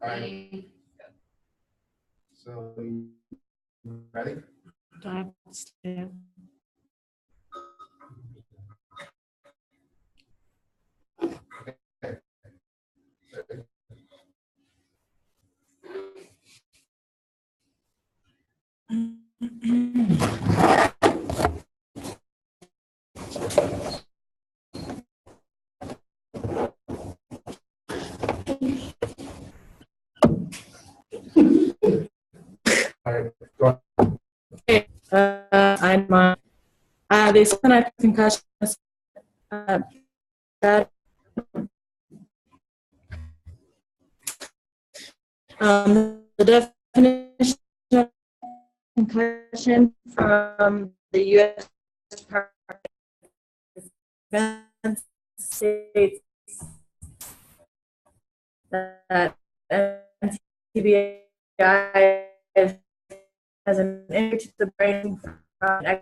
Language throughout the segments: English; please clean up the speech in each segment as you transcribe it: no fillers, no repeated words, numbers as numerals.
Aye. So, ready? Do I have to stand? All right, go on. I'm the assessment of concussion. That the definition of concussion from the U.S. Department of Defense states that NCBI has an injury to the brain from an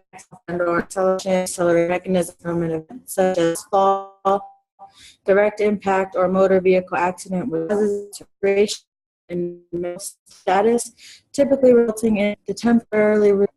or accelerator mechanism from an event such as fall, direct impact, or motor vehicle accident with duration and mental status, typically resulting in the temporarily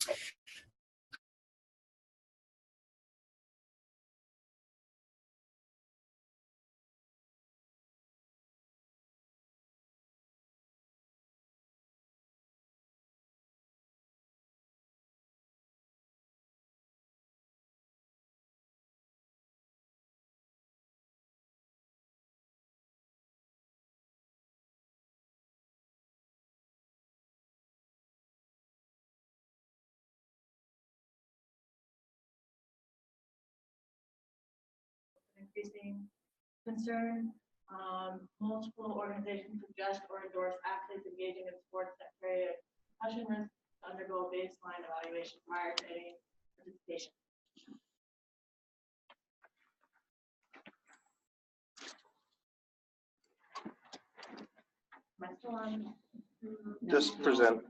increasing concern. Multiple organizations suggest or endorse athletes engaging in sports that carry a concussion risk to undergo a baseline evaluation prior to any participation. Am I still on? Just present.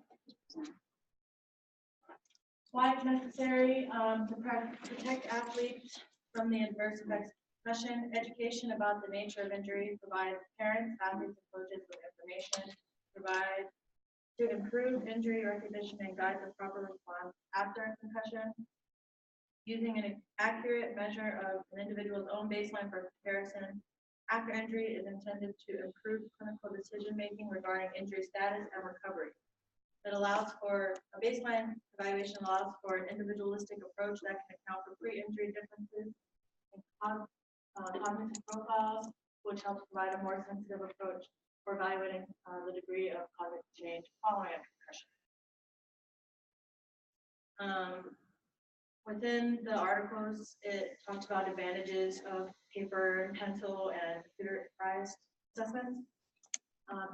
Why it's necessary to protect athletes from the adverse effects of concussion, education about the nature of injury, provide parents, athletes, and coaches with information, provide to improve injury recognition and guide the proper response after a concussion, using an accurate measure of an individual's own baseline for comparison. After injury is intended to improve clinical decision-making regarding injury status and recovery. It allows for a baseline evaluation, allows for an individualistic approach that can account for pre-injury differences in cognitive profiles, which helps provide a more sensitive approach for evaluating the degree of cognitive change following a concussion. Within the articles, it talks about advantages of paper and pencil and computerized assessments.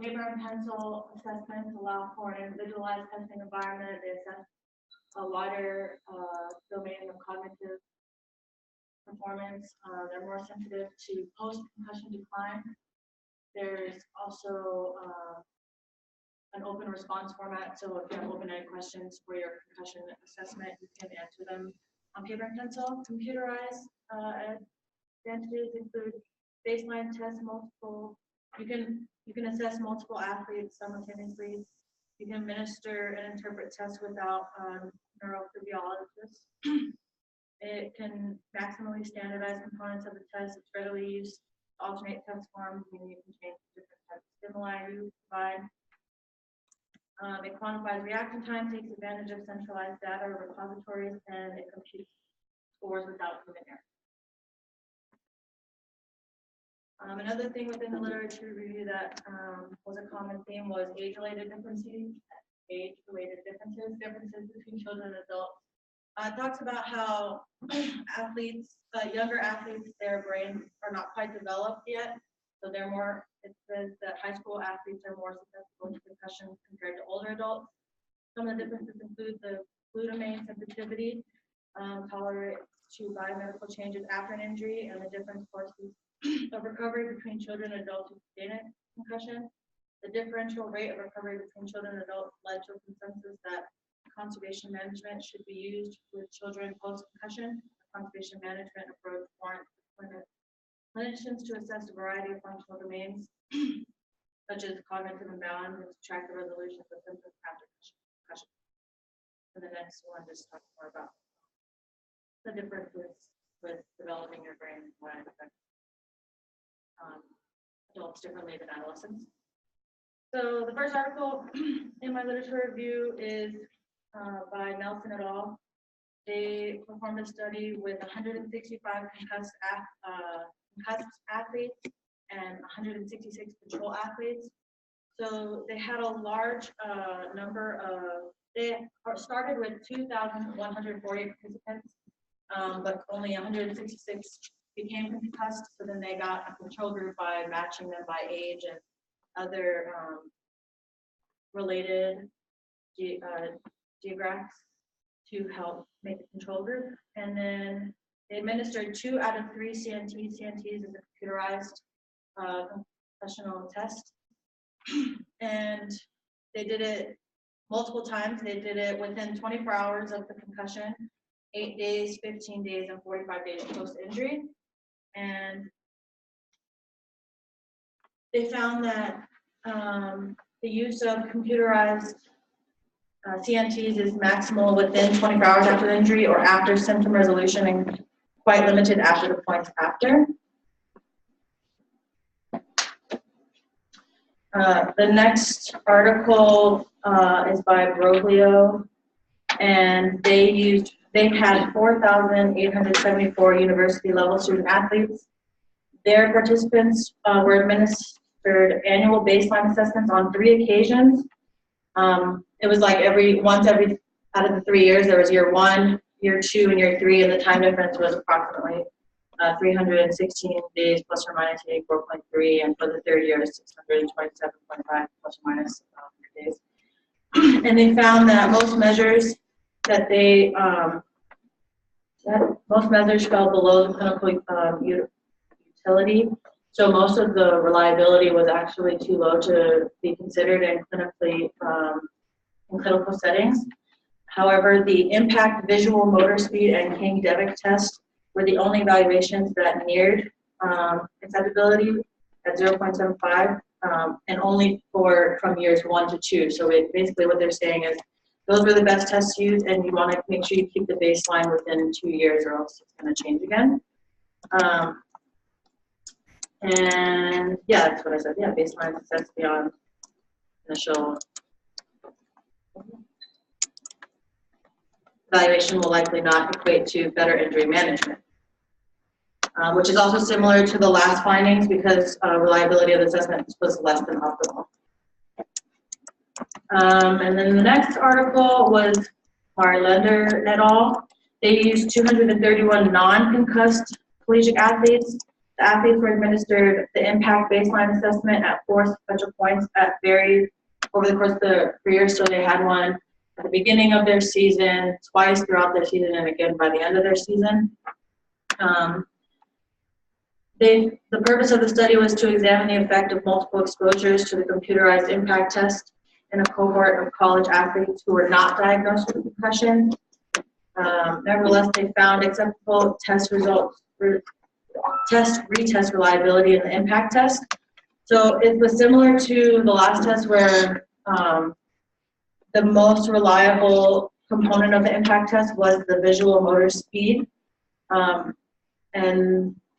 Paper and pencil assessments allow for an individualized testing environment. They assess a wider domain of cognitive performance. They're more sensitive to post-concussion decline. There's also an open response format, so if you have open-ended questions for your concussion assessment, you can answer them on paper and pencil. Computerized advantages include baseline tests, multiple. You can assess multiple athletes simultaneously. You can administer and interpret tests without neurophysiologists. It can maximally standardize components of the test. It's readily used to alternate test forms, meaning you can change different types of stimuli you provide. It quantifies reaction time, takes advantage of centralized data repositories, and it computes scores without human error. Another thing within the literature review that was a common theme was age-related differences. Differences between children and adults. It talks about how athletes, younger athletes, their brains are not quite developed yet, so they're more. It says that high school athletes are more susceptible to concussions compared to older adults. Some of the differences include the glutamate sensitivity, tolerance to biomedical changes after an injury, and the different courses of recovery between children and adults who sustain a concussion. The differential rate of recovery between children and adults led to a consensus that conservation management should be used with children post-concussion. The conservation management approach warrants clinicians to assess a variety of functional domains such as cognitive imbalance and subtractive resolution of symptoms after concussion. And the next one just talks more about the differences with developing your brain and why it affects adults differently than adolescents. So the first article in my literature review is by Nelson et al. They performed a study with 165 concussed athletes and 166 control athletes. So they had a large number of, they started with 2,140 participants, but only 166 became concussed. So then they got a control group by matching them by age and other related geographics to help make the control group. And then they administered 2 out of 3 CNTs. CNTs is a computerized concussional test. And they did it multiple times. They did it within 24 hours of the concussion, 8 days, 15 days, and 45 days post-injury. And they found that the use of computerized CNTs is maximal within 24 hours after the injury or after symptom resolution and quite limited after the points after. The next article is by Broglio, and they had 4,874 university level student athletes. Their participants were administered annual baseline assessments on 3 occasions. It was like once every out of the 3 years. There was year 1, year 2, and year 3, and the time difference was approximately 316 days plus or minus 84.3, and for the 3rd year, 627.5 plus or minus days. And they found that most measures that most measures fell below the clinical utility. So most of the reliability was actually too low to be considered in clinical settings. However, the impact visual motor speed and King-Devick test were the only evaluations that neared acceptability at 0.75, and only from years 1 to 2. So basically what they're saying is those were the best tests used, and you want to make sure you keep the baseline within 2 years or else it's going to change again. And yeah, that's what I said. Yeah, baseline success beyond initial evaluation will likely not equate to better injury management, which is also similar to the last findings because reliability of the assessment was less than optimal. And then the next article was Marlender et al. They used 231 non-concussed collegiate athletes. The athletes were administered the impact baseline assessment at 4 special points that varied over the course of the career. So they had one at the beginning of their season, twice throughout their season, and again by the end of their season. The purpose of the study was to examine the effect of multiple exposures to the computerized impact test in a cohort of college athletes who were not diagnosed with concussion. Nevertheless, they found acceptable test results for retest reliability in the impact test. So it was similar to the last test where the most reliable component of the impact test was the visual motor speed.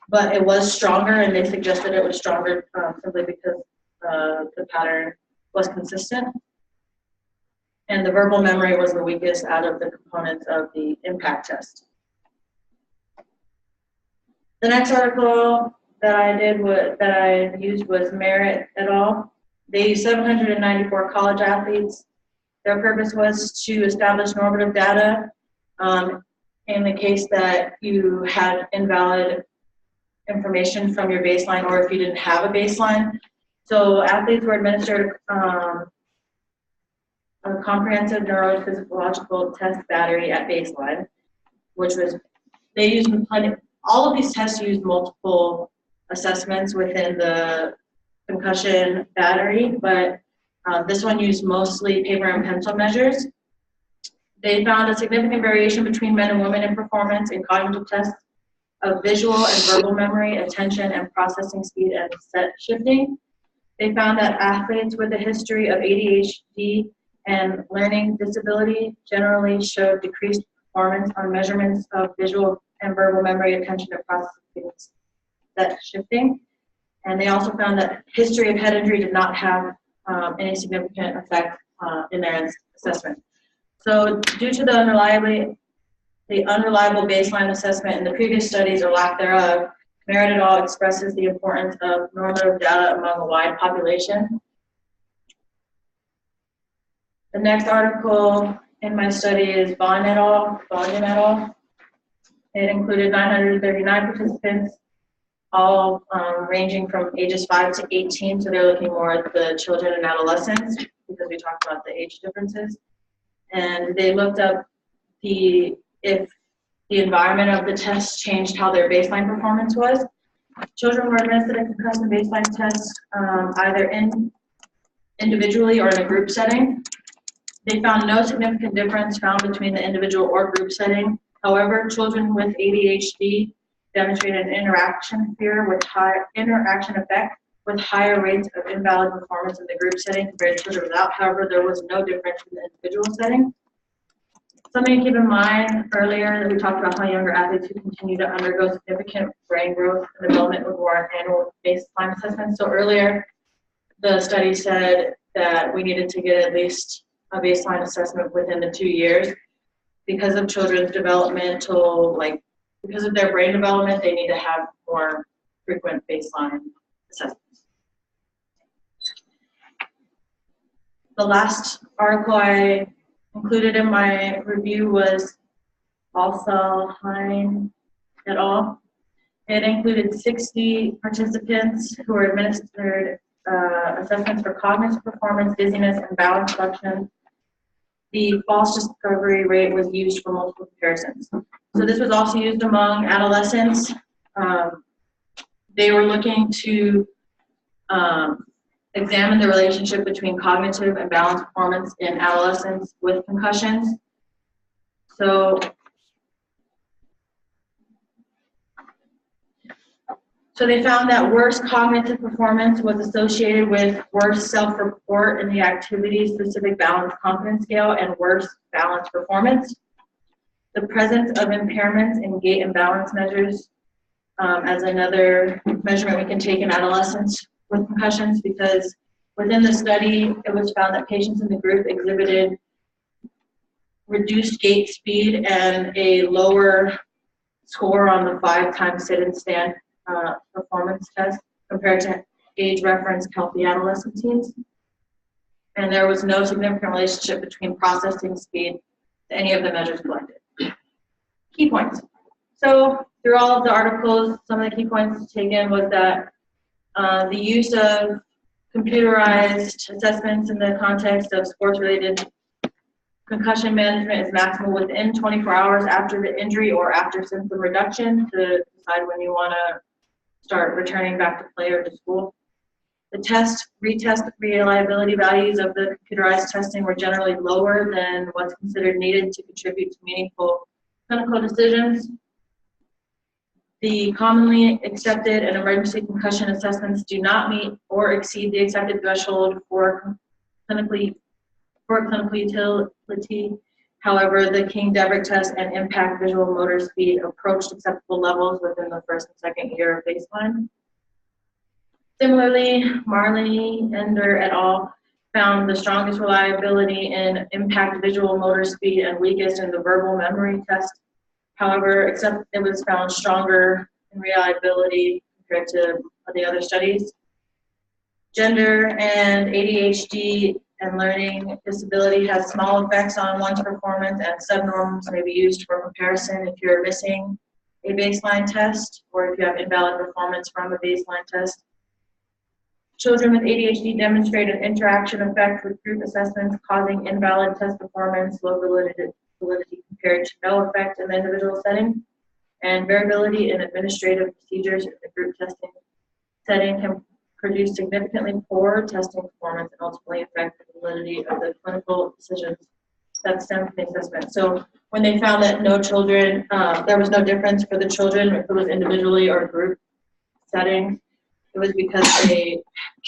But it was stronger, and they suggested it was stronger simply because the pattern was consistent. And the verbal memory was the weakest out of the components of the impact test. The next article that I used was Merritt et al. They used 794 college athletes. Their purpose was to establish normative data in the case that you had invalid information from your baseline or if you didn't have a baseline. So athletes were administered a comprehensive neurophysiological test battery at baseline, which was, they used all of these tests used multiple assessments within the concussion battery, but this one used mostly paper and pencil measures. They found a significant variation between men and women in performance in cognitive tests of visual and verbal memory, attention and processing speed, and set shifting. They found that athletes with a history of ADHD and learning disability generally showed decreased performance on measurements of visual and verbal memory, attention, and processing that shifting. And they also found that history of head injury did not have any significant effect in their assessment. So due to the unreliable baseline assessment in the previous studies or lack thereof, Merritt et al. Expresses the importance of normative data among a wide population. The next article in my study is Bond et al. It included 939 participants, all ranging from ages 5 to 18. So they're looking more at the children and adolescents because we talked about the age differences. And they looked up if the environment of the test changed how their baseline performance was. Children were administered a concussion baseline test either individually or in a group setting. They found no significant difference found between the individual or group setting. However, children with ADHD demonstrated an interaction effect with higher rates of invalid performance in the group setting compared to children without. However, there was no difference in the individual setting. Something to keep in mind earlier that we talked about how younger athletes who continue to undergo significant brain growth and development would warrant annual baseline assessments. So earlier, the study said that we needed to get at least a baseline assessment within the 2 years because of children's developmental, because of their brain development, they need to have more frequent baseline assessments. The last article I included in my review was Balsall-Hein et al. It included 60 participants who were administered assessments for cognitive performance, dizziness, and balance function. The false discovery rate was used for multiple comparisons. So this was also used among adolescents. They were looking to examine the relationship between cognitive and balance performance in adolescents with concussions. So they found that worse cognitive performance was associated with worse self-report in the activity-specific balance confidence scale and worse balance performance. The presence of impairments in gait and balance measures as another measurement we can take in adolescents with concussions, because within the study, it was found that patients in the group exhibited reduced gait speed and a lower score on the 5 sit and stand performance test compared to age-referenced healthy adolescent teens. And there was no significant relationship between processing speed to any of the measures collected. Key points. So through all of the articles, some of the key points taken was that the use of computerized assessments in the context of sports-related concussion management is maximal within 24 hours after the injury or after symptom reduction to decide when you want to start returning back to play or to school. The retest reliability values of the computerized testing were generally lower than what's considered needed to contribute to meaningful clinical decisions. The commonly accepted and emergency concussion assessments do not meet or exceed the accepted threshold for clinical utility. However, the King-Debrich test and impact visual motor speed approached acceptable levels within the first and second year of baseline. Similarly, Marley, Ender et al. Found the strongest reliability in impact visual motor speed and weakest in the verbal memory test. However, it was found stronger in reliability compared to the other studies. Gender and ADHD and learning disability has small effects on one's performance, and subnorms may be used for comparison if you're missing a baseline test or if you have invalid performance from a baseline test. Children with ADHD demonstrate an interaction effect with group assessments causing invalid test performance, low validity compared to no effect in the individual setting, and variability in administrative procedures in the group testing setting can produce significantly poor testing performance and ultimately affect the validity of the clinical decisions that stem from the assessment. So when they found that no children, there was no difference for the children if it was individually or group setting, it was because they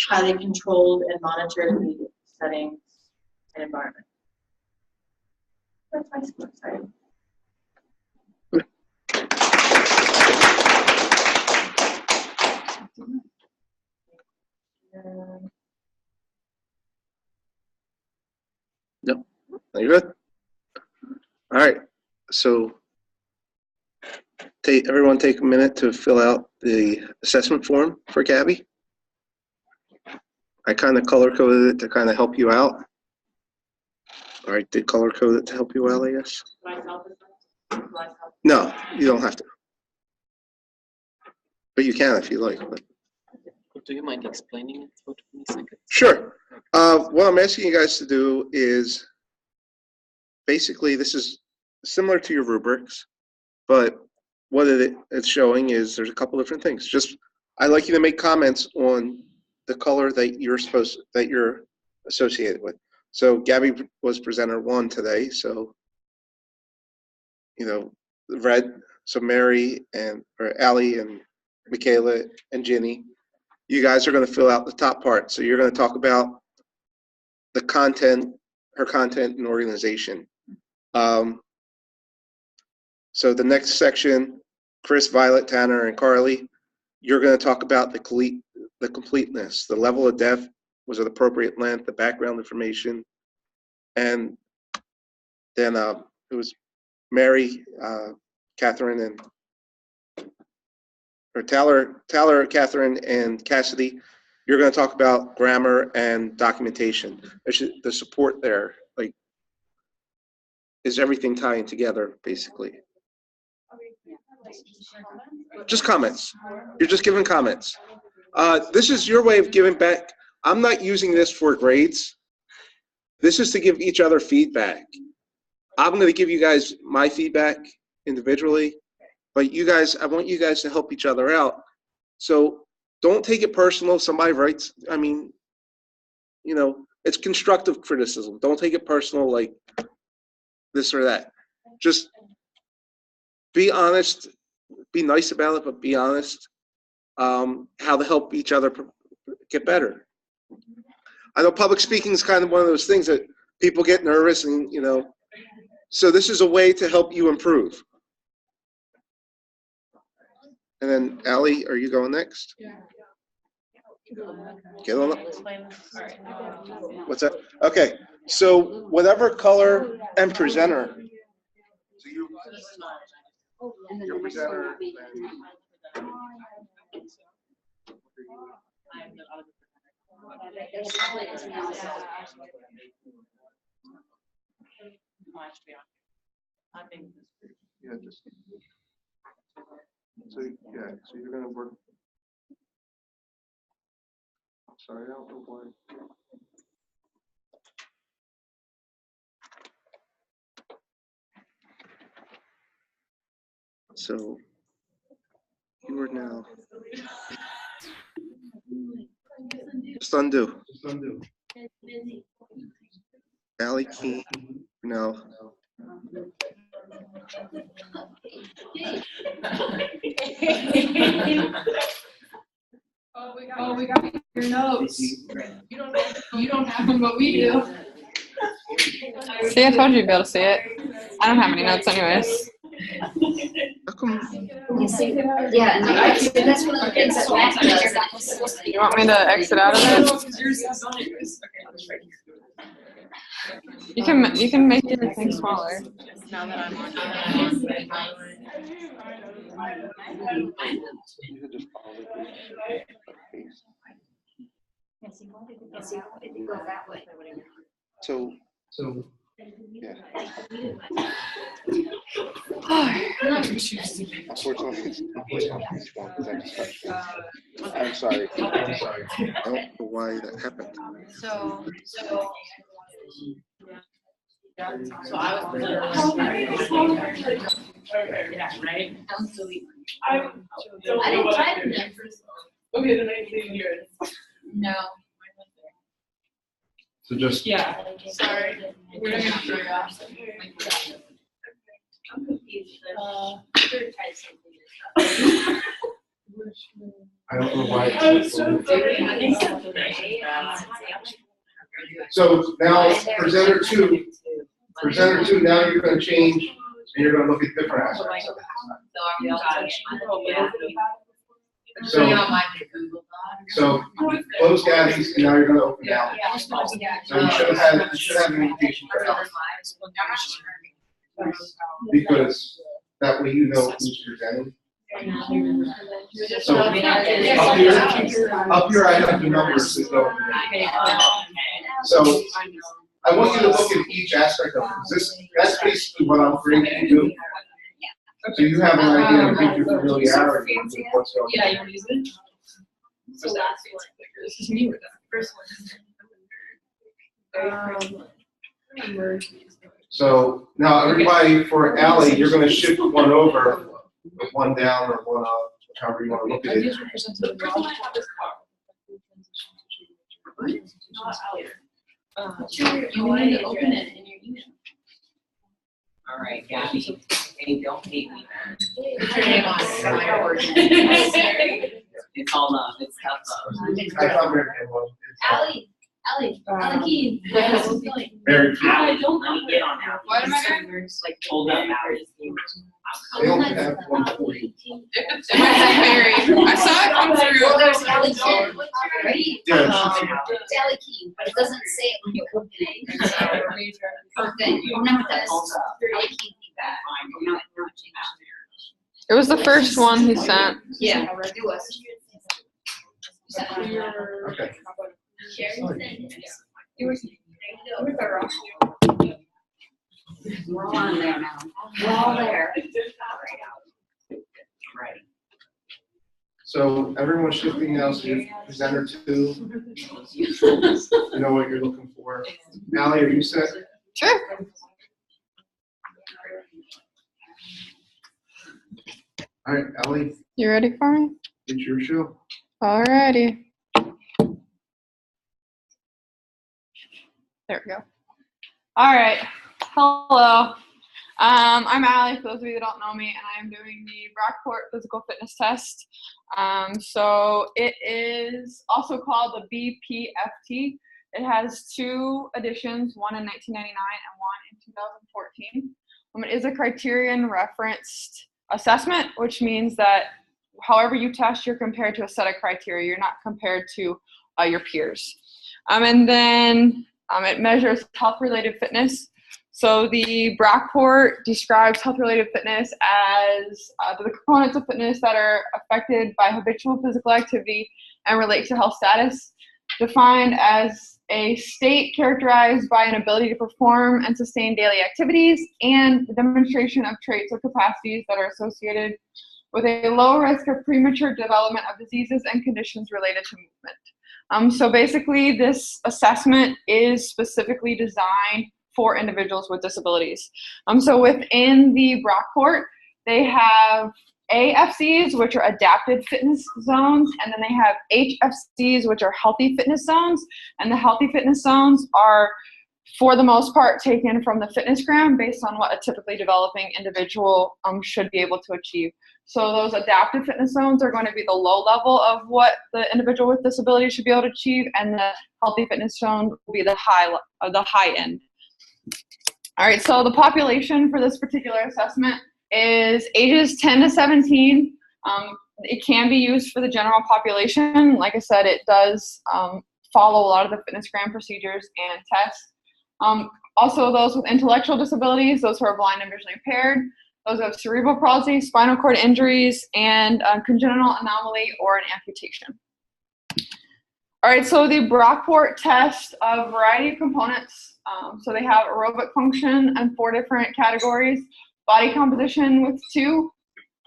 highly controlled and monitored settings and environment. That's my school side. Yep. Are you good? All right. So everyone take a minute to fill out the assessment form for Gabby. I kind of color coded it to kind of help you out. All right, did color code it to help you out, I guess? No, you don't have to. But you can if you like. But. Do you mind explaining it for 20 seconds? Sure. What I'm asking you guys to do is, basically, this is similar to your rubrics, but what it's showing is there's a couple different things. I'd like you to make comments on the color that you're associated with. So Gabby was presenter 1 today, so red. So Mary or Allie and Michaela and Ginny, you guys are going to fill out the top part. So you're going to talk about the content, her content and organization. So the next section, Chris, Violet, Tanner, and Carly, you're going to talk about the completeness, the level of depth, was it appropriate length, the background information, and then it was Mary, Catherine, Tyler, Catherine, and Cassidy. You're going to talk about grammar and documentation. The support there, like, is everything tying together, basically? Just comments. You're just giving comments. This is your way of giving back. I'm not using this for grades. This is to give each other feedback. I'm going to give you guys my feedback individually, but I want you guys to help each other out. So don't take it personal if somebody writes, it's constructive criticism. Don't take it personal like this or that. Just be honest, be nice about it, but be honest. How to help each other get better. I know public speaking is kind of one of those things that people get nervous and, so this is a way to help you improve. And then Allie, are you going next? Yeah. Get on up. What's that? Okay, so whatever color and presenter. So your presenter. Yeah, so you're gonna work. Sorry, I don't know why. So you are now. Just undo. Allie Key, no. Oh, we got your notes. You don't have them, but we do. See, I told you to be able to see it. I don't have any notes anyways. How come? Yeah, and that's one of the things that Matt does. You want me to exit out of it? You can make everything smaller. Now that I'm on You could just follow Go that way. So yeah. Unfortunately, each one is extra. I'm sorry. I don't know why that happened. So I was right? I didn't type it. Okay, then I didn't hear it. No. So just. Yeah, sorry. We're gonna throw you off. I'm confused. I don't know why. So now presenter two, now you're gonna change and you're gonna look at different aspects of it. So close Gabby's and now you're gonna open out. So you should have an invitation for Alex. Because that way you know who's presenting. So up here I have the numbers that go. So I want you to look at each aspect of this. That's basically what I'm bringing you to. So you have an idea of your familiarity with what's going on. Yeah, you want to use it? So that's this is me with that. First one. So now everybody for Allie, you're going to shift one over, one down or one up, however you want to look at it. The person might have this you need to open it in your email. All right, Gabby, hey, don't hate me, man. Put your name on it. It's all love, it's tough love. I thought Mary Kay was. Allie Keene. Mary Kay. I don't let me get on that. What am I doing? Like, hold up, Allie. They only have 140. It might say Mary. I saw it come Well, through. there's Allie Keene, right? Yeah, It's Allie Keene, but it doesn't say it when you open it. Okay, remember this. Allie Keene feedback. Not It was the first one he sent. Yeah, it was. Okay. We're all on there now. We're all there. Right. So everyone's shifting now, so you're presenter two. You know what you're looking for. Allie, are you set? Sure. All right, Allie, You ready for me? it's your show. Alrighty. There we go. All right. Hello. I'm Allie, for those of you that don't know me, and I'm doing the Brockport Physical Fitness Test. So it is also called the BPFT. It has 2 editions, one in 1999 and one in 2014. It is a criterion referenced assessment, which means that however you test, you're compared to a set of criteria. You're not compared to your peers. And then it measures health-related fitness. So the Brockport describes health-related fitness as the components of fitness that are affected by habitual physical activity and relate to health status, defined as a state characterized by an ability to perform and sustain daily activities and the demonstration of traits or capacities that are associated with a low risk of premature development of diseases and conditions related to movement. So basically, this assessment is specifically designed for individuals with disabilities. So within the Brockport, they have AFCs, which are adapted fitness zones, and then they have HFCs, which are healthy fitness zones. And the healthy fitness zones are, for the most part, taken from the FitnessGram based on what a typically developing individual should be able to achieve. So those adaptive fitness zones are going to be the low level of what the individual with disability should be able to achieve, and the healthy fitness zone will be the high end. All right, so the population for this particular assessment is ages 10 to 17. It can be used for the general population. Like I said, it does follow a lot of the FitnessGram procedures and tests. Also, those with intellectual disabilities, those who are blind and visually impaired, those who have cerebral palsy, spinal cord injuries, and congenital anomaly or an amputation. All right, so the Brockport test a variety of components. So they have aerobic function and 4 different categories, body composition with 2,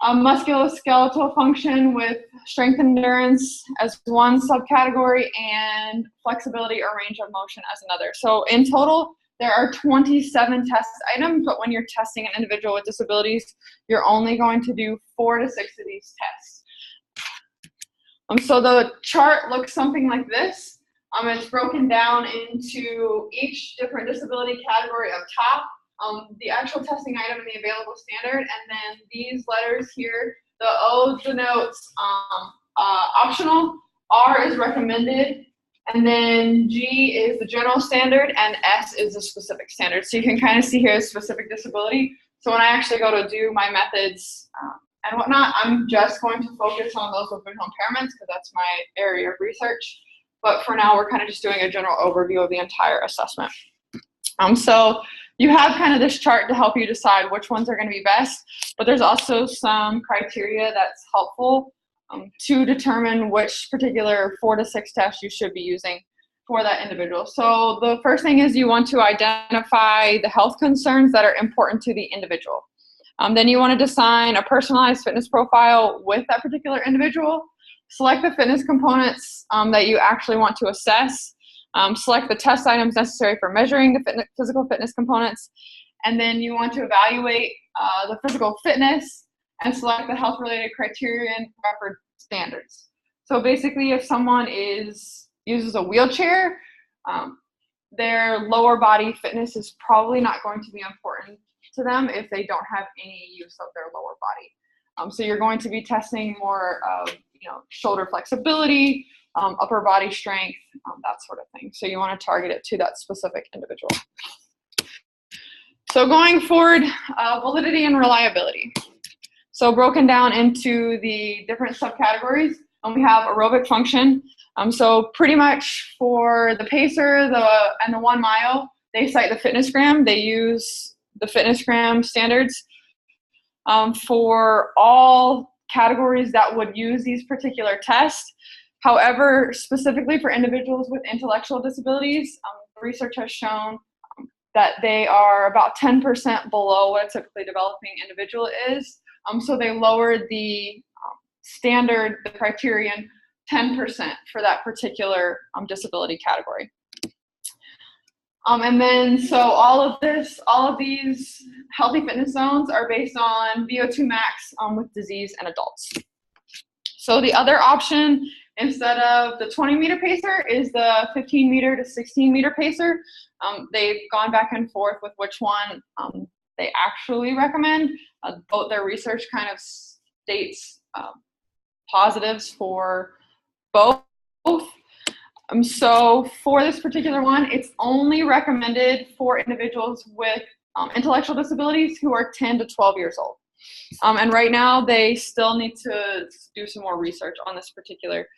musculoskeletal function with strength and endurance as 1 subcategory, and flexibility or range of motion as another. So in total, there are 27 test items, but when you're testing an individual with disabilities, you're only going to do 4 to 6 of these tests. So the chart looks something like this. It's broken down into each different disability category up top, the actual testing item and the available standard, and then these letters here, the O denotes optional, R is recommended, and then G is the general standard, and S is the specific standard. So you can kind of see here specific disability. So when I actually go to do my methods and whatnot, I'm just going to focus on those with visual impairments because that's my area of research. But for now, we're kind of just doing a general overview of the entire assessment. So you have kind of this chart to help you decide which ones are going to be best, but there's also some criteria that's helpful to determine which particular 4 to 6 tests you should be using for that individual. So the first thing is you want to identify the health concerns that are important to the individual. Then you want to design a personalized fitness profile with that particular individual. Select the fitness components that you actually want to assess. Select the test items necessary for measuring the physical fitness components. And then you want to evaluate the physical fitness and select the health-related criterion preferred standards. So basically, if someone uses a wheelchair, their lower body fitness is probably not going to be important to them if they don't have any use of their lower body. So you're going to be testing more of, shoulder flexibility, upper body strength, that sort of thing. So you want to target it to that specific individual. So going forward, validity and reliability. So broken down into the different subcategories, we have aerobic function. So pretty much for the pacer and the 1 mile, they cite the FitnessGram. They use the FitnessGram standards. For all categories that would use these particular tests. However, specifically for individuals with intellectual disabilities, research has shown that they are about 10% below what a typically developing individual is. So they lowered the standard, the criterion, 10% for that particular disability category. And then, so all of these healthy fitness zones are based on VO2 max with disease in adults. So the other option, instead of the 20-meter pacer, is the 15-meter to 16-meter pacer. They've gone back and forth with which one they actually recommend. Both their research kind of states positives for both. So for this particular one, it's only recommended for individuals with intellectual disabilities who are 10 to 12 years old. And right now, they still need to do some more research on this particular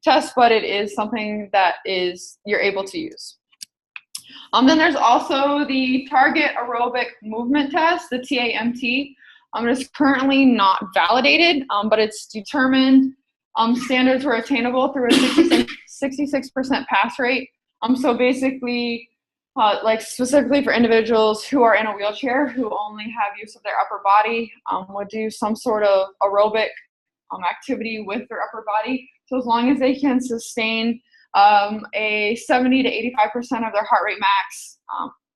test, but it is something that you're able to use. Then there's also the Target Aerobic Movement Test, the TAMT. It is currently not validated, but it's determined standards were attainable through a 66% pass rate. So basically, like specifically for individuals who are in a wheelchair who only have use of their upper body, would do some sort of aerobic activity with their upper body. So as long as they can sustain a 70 to 85% of their heart rate max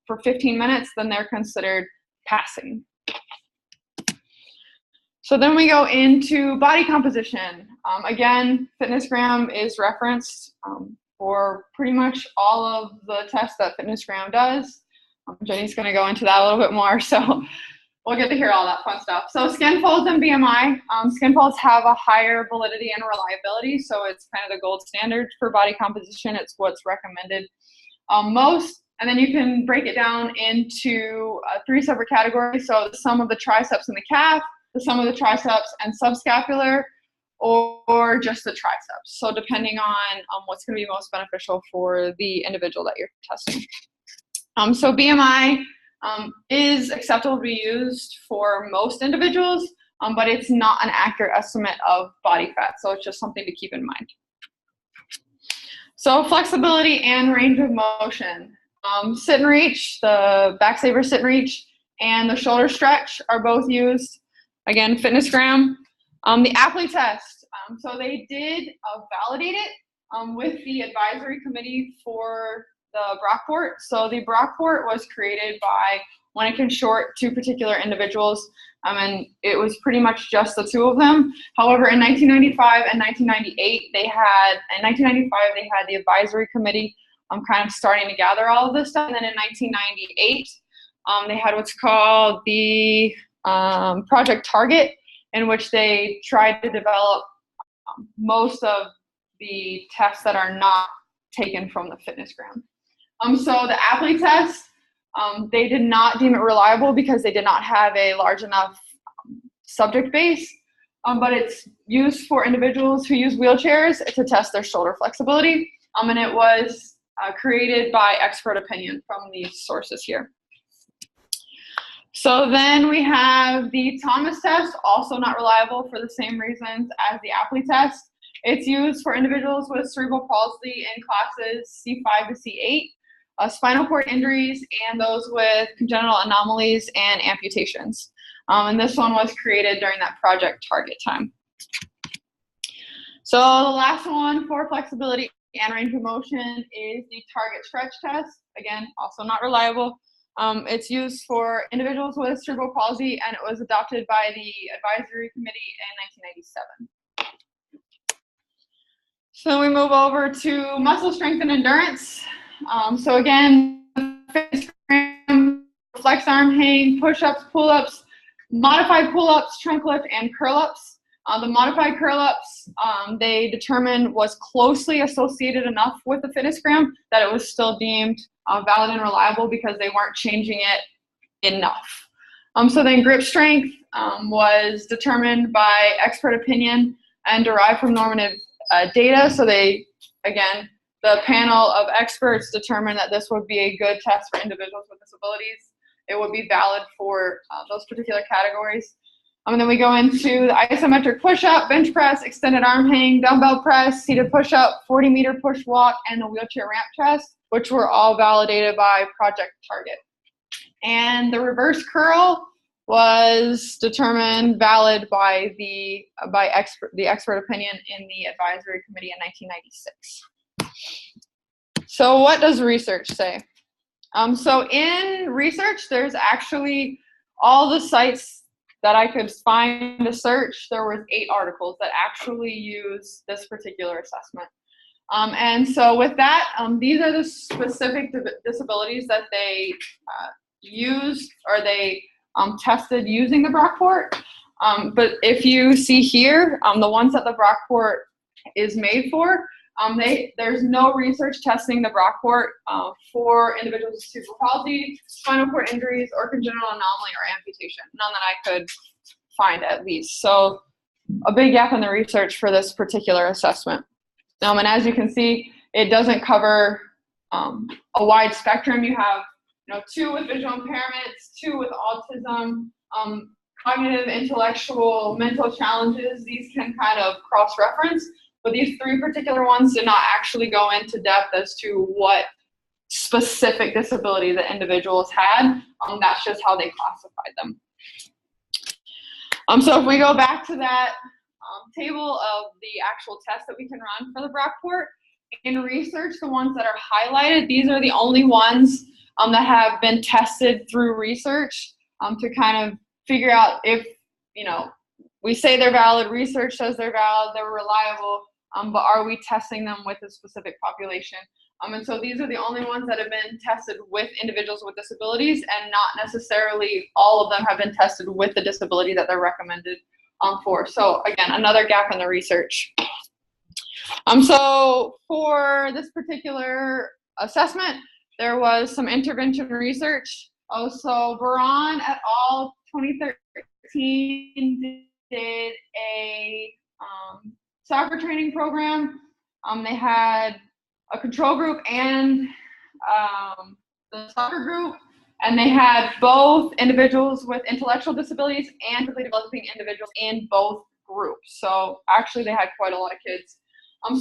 for 15 minutes, then they're considered passing. So then we go into body composition. Again, FitnessGram is referenced for pretty much all of the tests that FitnessGram does. Jenny's going to go into that a little bit more, so we'll get to hear all that fun stuff. So skin folds and BMI. Skin folds have a higher validity and reliability, so it's kind of the gold standard for body composition. It's what's recommended most. And then you can break it down into 3 separate categories. So the sum of the triceps and the calf, the sum of the triceps and subscapular, or just the triceps. So depending on what's going to be most beneficial for the individual that you're testing. So BMI is acceptable to be used for most individuals, but it's not an accurate estimate of body fat. So it's just something to keep in mind. So flexibility and range of motion. Sit and reach, the Backsaver sit and reach, and the shoulder stretch are both used. Again, FitnessGram. The Apley test, so they did validate it with the advisory committee for the Brockport. So the Brockport was created by Winnick & Short, 2 particular individuals, and it was pretty much just the 2 of them. However, in 1995 and 1998, they had the advisory committee kind of starting to gather all of this stuff. And then in 1998, they had what's called the Project Target, in which they tried to develop most of the tests that are not taken from the fitnessgram. So the Apley test, they did not deem it reliable because they did not have a large enough subject base, but it's used for individuals who use wheelchairs to test their shoulder flexibility, and it was created by expert opinion from these sources here. So then we have the Thomas test, also not reliable for the same reasons as the Apley test. It's used for individuals with cerebral palsy in classes C5 to C8, spinal cord injuries, and those with congenital anomalies and amputations. And this one was created during that Project Target time. So the last one for flexibility and range of motion is the Target Stretch test. Again, also not reliable. It's used for individuals with cerebral palsy, and it was adopted by the advisory committee in 1997. So we move over to muscle strength and endurance. So again, flex arm hang, push-ups, pull-ups, modified pull-ups, trunk lift, and curl-ups. The modified curl-ups, they determined was closely associated enough with the fitnessgram that it was still deemed valid and reliable because they weren't changing it enough. So then grip strength was determined by expert opinion and derived from normative data. So they, again, the panel of experts determined that this would be a good test for individuals with disabilities. It would be valid for those particular categories. And then we go into the isometric push-up, bench press, extended arm hang, dumbbell press, seated push-up, 40-meter push walk, and the wheelchair ramp test, which were all validated by Project Target. And the reverse curl was determined valid by the expert opinion in the advisory committee in 1996. So what does research say? So in research, there's actually all the sites that I could find to search. There was 8 articles that actually use this particular assessment. And so with that, these are the specific disabilities that they used or they tested using the Brockport. But if you see here, the ones that the Brockport is made for, there's no research testing the Brockport for individuals with cerebral palsy, spinal cord injuries, or congenital anomaly or amputation. None that I could find, at least. So a big gap in the research for this particular assessment. And as you can see, it doesn't cover a wide spectrum. You have 2 with visual impairments, 2 with autism, cognitive, intellectual, mental challenges. These can kind of cross-reference. But these 3 particular ones did not actually go into depth as to what specific disability the individuals had. That's just how they classified them. So if we go back to that table of the actual tests that we can run for the Brockport, in research, the ones that are highlighted, these are the only ones that have been tested through research to kind of figure out if, we say they're valid, research says they're valid, they're reliable, but are we testing them with a specific population? And so these are the only ones that have been tested with individuals with disabilities, and not necessarily all of them have been tested with the disability that they're recommended for. So again, another gap in the research. So for this particular assessment, there was some intervention research. So Baran et al. 2013 did a soccer training program. They had a control group and the soccer group, and they had both individuals with intellectual disabilities and physically developing individuals in both groups. So actually they had quite a lot of kids.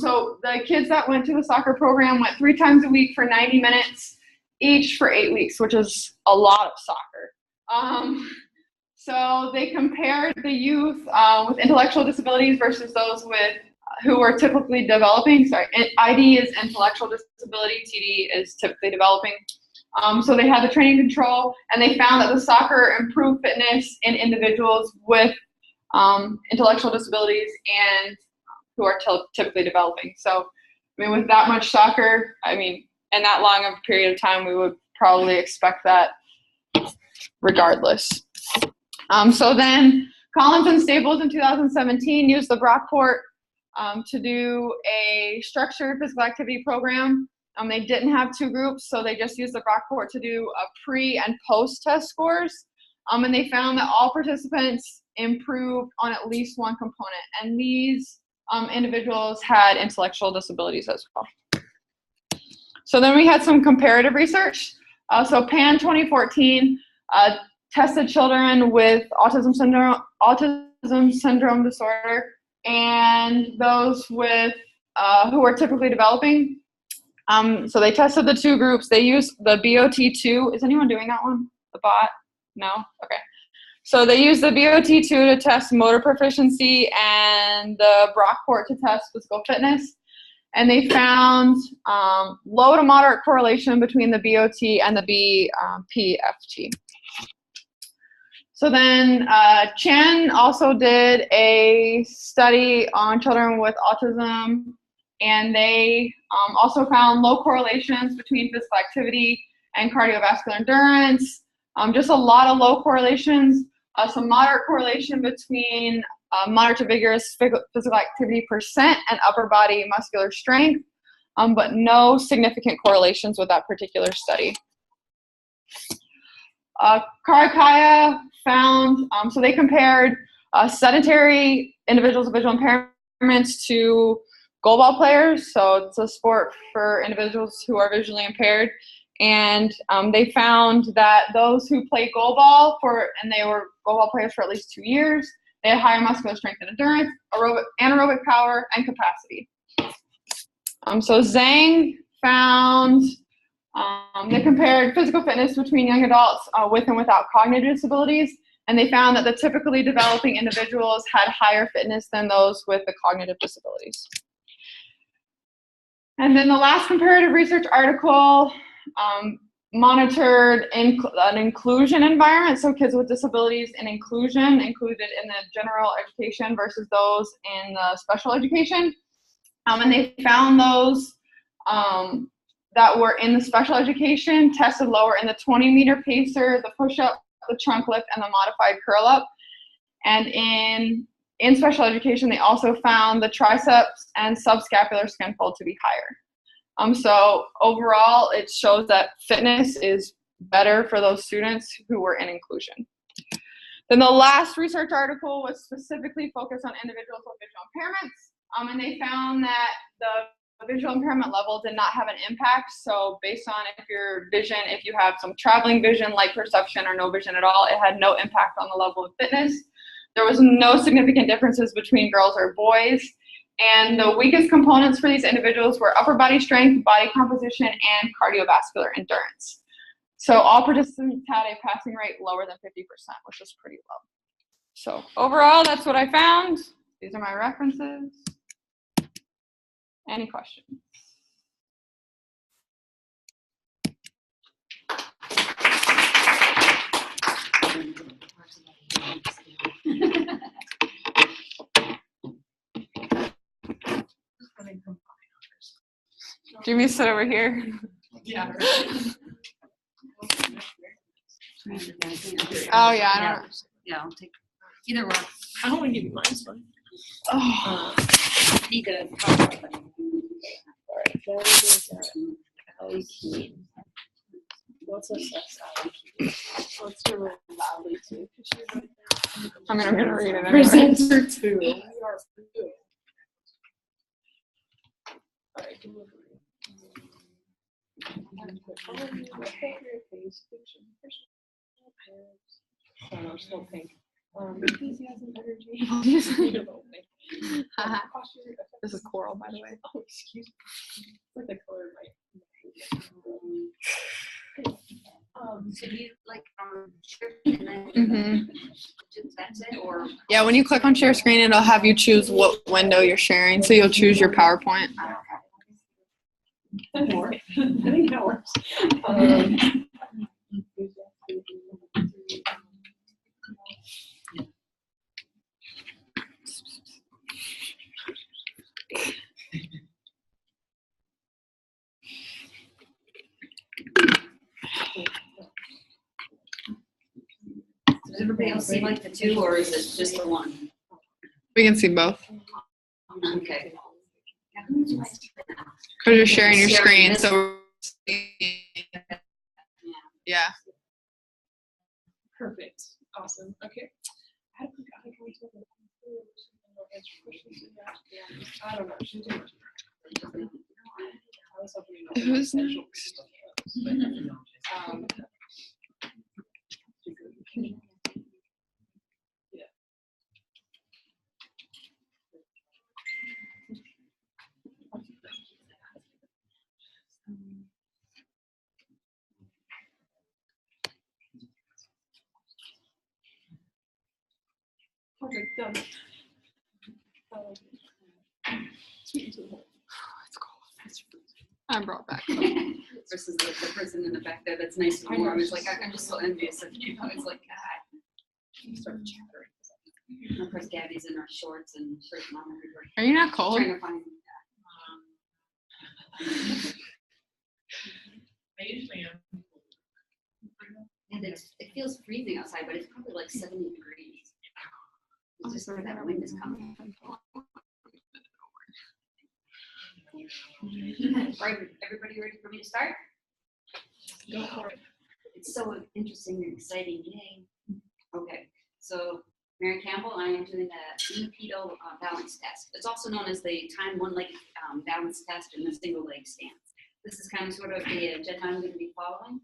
So the kids that went to the soccer program went 3 times a week for 90 minutes each for 8 weeks, which is a lot of soccer. So they compared the youth with intellectual disabilities versus those who are typically developing. Sorry, ID is intellectual disability, TD is typically developing. So they had the training control, and they found that the soccer improved fitness in individuals with intellectual disabilities and who are typically developing. So, with that much soccer, in that long of a period of time, we would probably expect that regardless. So then Collins and Staples in 2017 used the Brockport to do a structured physical activity program. They didn't have two groups, so they just used the Brockport to do a pre and post test scores. And they found that all participants improved on at least one component. And these individuals had intellectual disabilities as well. So then we had some comparative research. So PAN 2014 tested children with autism syndrome disorder and those with who are typically developing. So they tested the two groups. They used the BOT2. Is anyone doing that one? The bot? No? Okay. So they used the BOT2 to test motor proficiency and the Brockport to test physical fitness. And they found low to moderate correlation between the BOT and the BPFT. So then Chen also did a study on children with autism, and they also found low correlations between physical activity and cardiovascular endurance. Just a lot of low correlations, some moderate correlation between moderate to vigorous physical activity percent and upper body muscular strength, but no significant correlations with that particular study. Karakaya found, so they compared sedentary individuals with visual impairments to goalball players. So it's a sport for individuals who are visually impaired. And they found that those who played goalball and they were goalball players for at least 2 years, they had higher muscular strength and endurance, anaerobic power, and capacity. So Zhang found, they compared physical fitness between young adults with and without cognitive disabilities, and they found that the typically developing individuals had higher fitness than those with the cognitive disabilities. And then the last comparative research article monitored an inclusion environment, so kids with disabilities in inclusion included in the general education versus those in the special education. And they found those that were in the special education tested lower in the 20-meter pacer, the push-up, the trunk lift, and the modified curl-up. And in special education, they also found the triceps and subscapular skin fold to be higher. So overall, it shows that fitness is better for those students who were in inclusion. Then the last research article was specifically focused on individuals with visual impairments, and they found that the visual impairment level did not have an impact. So based on if you have some traveling vision, light perception, or no vision at all, it had no impact on the level of fitness. There was no significant differences between girls or boys. And the weakest components for these individuals were upper body strength, body composition, and cardiovascular endurance. So all participants had a passing rate lower than 50%, which is pretty low. So overall, that's what I found. These are my references. Any questions? Do you mean sit over here? Yeah. Oh yeah, I don't know. Yeah, I'll take either one. I don't want to give you mine, it's fine. Oh. Need to. What's assess Allie? Let's do it loudly too. I mean, I'm gonna read it anyway. Presenter 2. We are for you. Alright, delivery. Oh, we're still pink. Enthusiasm, energy. This is coral, by the way. Oh, excuse me. It's like the color of my. So do you like share and then that's it, or? Yeah, when you click on share screen, it'll have you choose what window you're sharing. So you'll choose your PowerPoint. I think that works. Does everybody else see like the two, or is it just the one? We can see both. Okay. Yeah, who's my- Because you're sharing your screen, so yeah. Perfect. Awesome. Okay. I forgot I can tell answer questions in that. I don't know. She's doing it. I was hoping you know. Who's next? Um, Perfect, done. Sweet to the whole. It's cold. I'm brought back. Versus the person in the back there that's nice and warm. It's like, I'm just so envious of you. It's like, God. You start chattering. And of course, Gabby's in her shorts and shirt and all everywhere. Are you not cold? Trying to find. I usually am. And it feels freezing outside, but it's probably like 70 degrees. It's just where that wind is coming. Right, everybody ready for me to start? Go for it. It's so interesting and exciting, yay. Okay, so Mary Campbell, I am doing the Unipedo balance test. It's also known as the time one leg balance test and the single leg stance. This is kind of sort of the agenda I'm going to be following.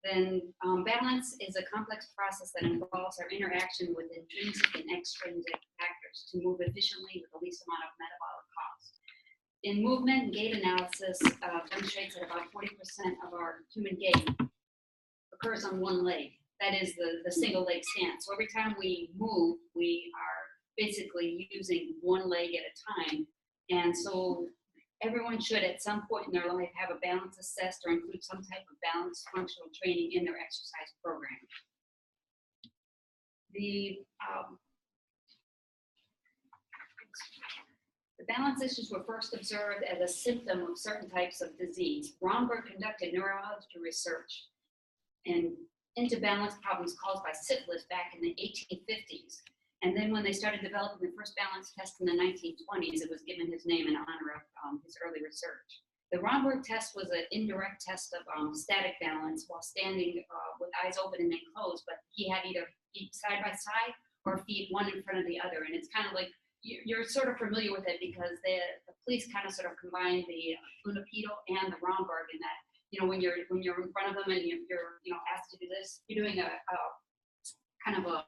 Then balance is a complex process that involves our interaction with intrinsic and extrinsic factors to move efficiently with the least amount of metabolic cost. In movement and gait analysis demonstrates that about 40% of our human gait occurs on one leg. That is the single leg stance. So every time we move, we are basically using one leg at a time. And so everyone should at some point in their life have a balance assessed or include some type of balance functional training in their exercise program. The balance issues were first observed as a symptom of certain types of disease. Romberg conducted neurological research into balance problems caused by syphilis back in the 1850s. And then when they started developing the first balance test in the 1920s, it was given his name in honor of his early research. The Romberg test was an indirect test of static balance while standing with eyes open and then closed, but he had either feet side by side or feet one in front of the other. And it's kind of like, you're sort of familiar with it because the police kind of sort of combined the Unipedo and the Romberg in that, you know, when you're in front of them and you're asked to do this, you're doing a kind of a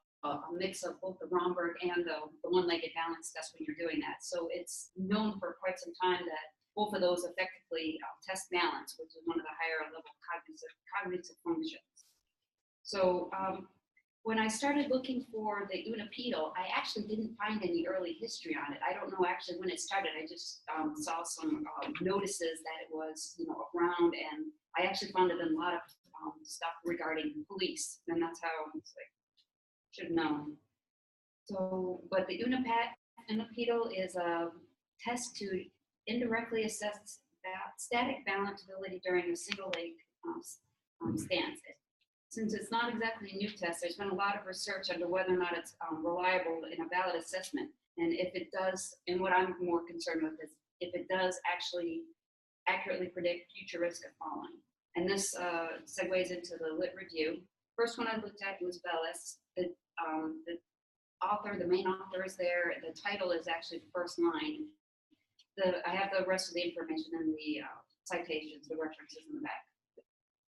mix of both the Romberg and the one-legged balance test when you're doing that. So it's known for quite some time that both of those effectively test balance, which is one of the higher level cognitive functions. So when I started looking for the Unipedo, I actually didn't find any early history on it. I don't know actually when it started. I just saw some notices that it was around, and I actually found it in a lot of stuff regarding police, and that's how it's like, should have known. So, but the Unipedo is a test to indirectly assess static balanceability during a single leg stance. Since it's not exactly a new test, there's been a lot of research into whether or not it's reliable in a valid assessment. And if it does, and what I'm more concerned with is if it does actually accurately predict future risk of falling. And this segues into the lit review. First one I looked at was Bellis. The author, the main author is there. The title is actually the first line. I have the rest of the information in the citations, the references in the back.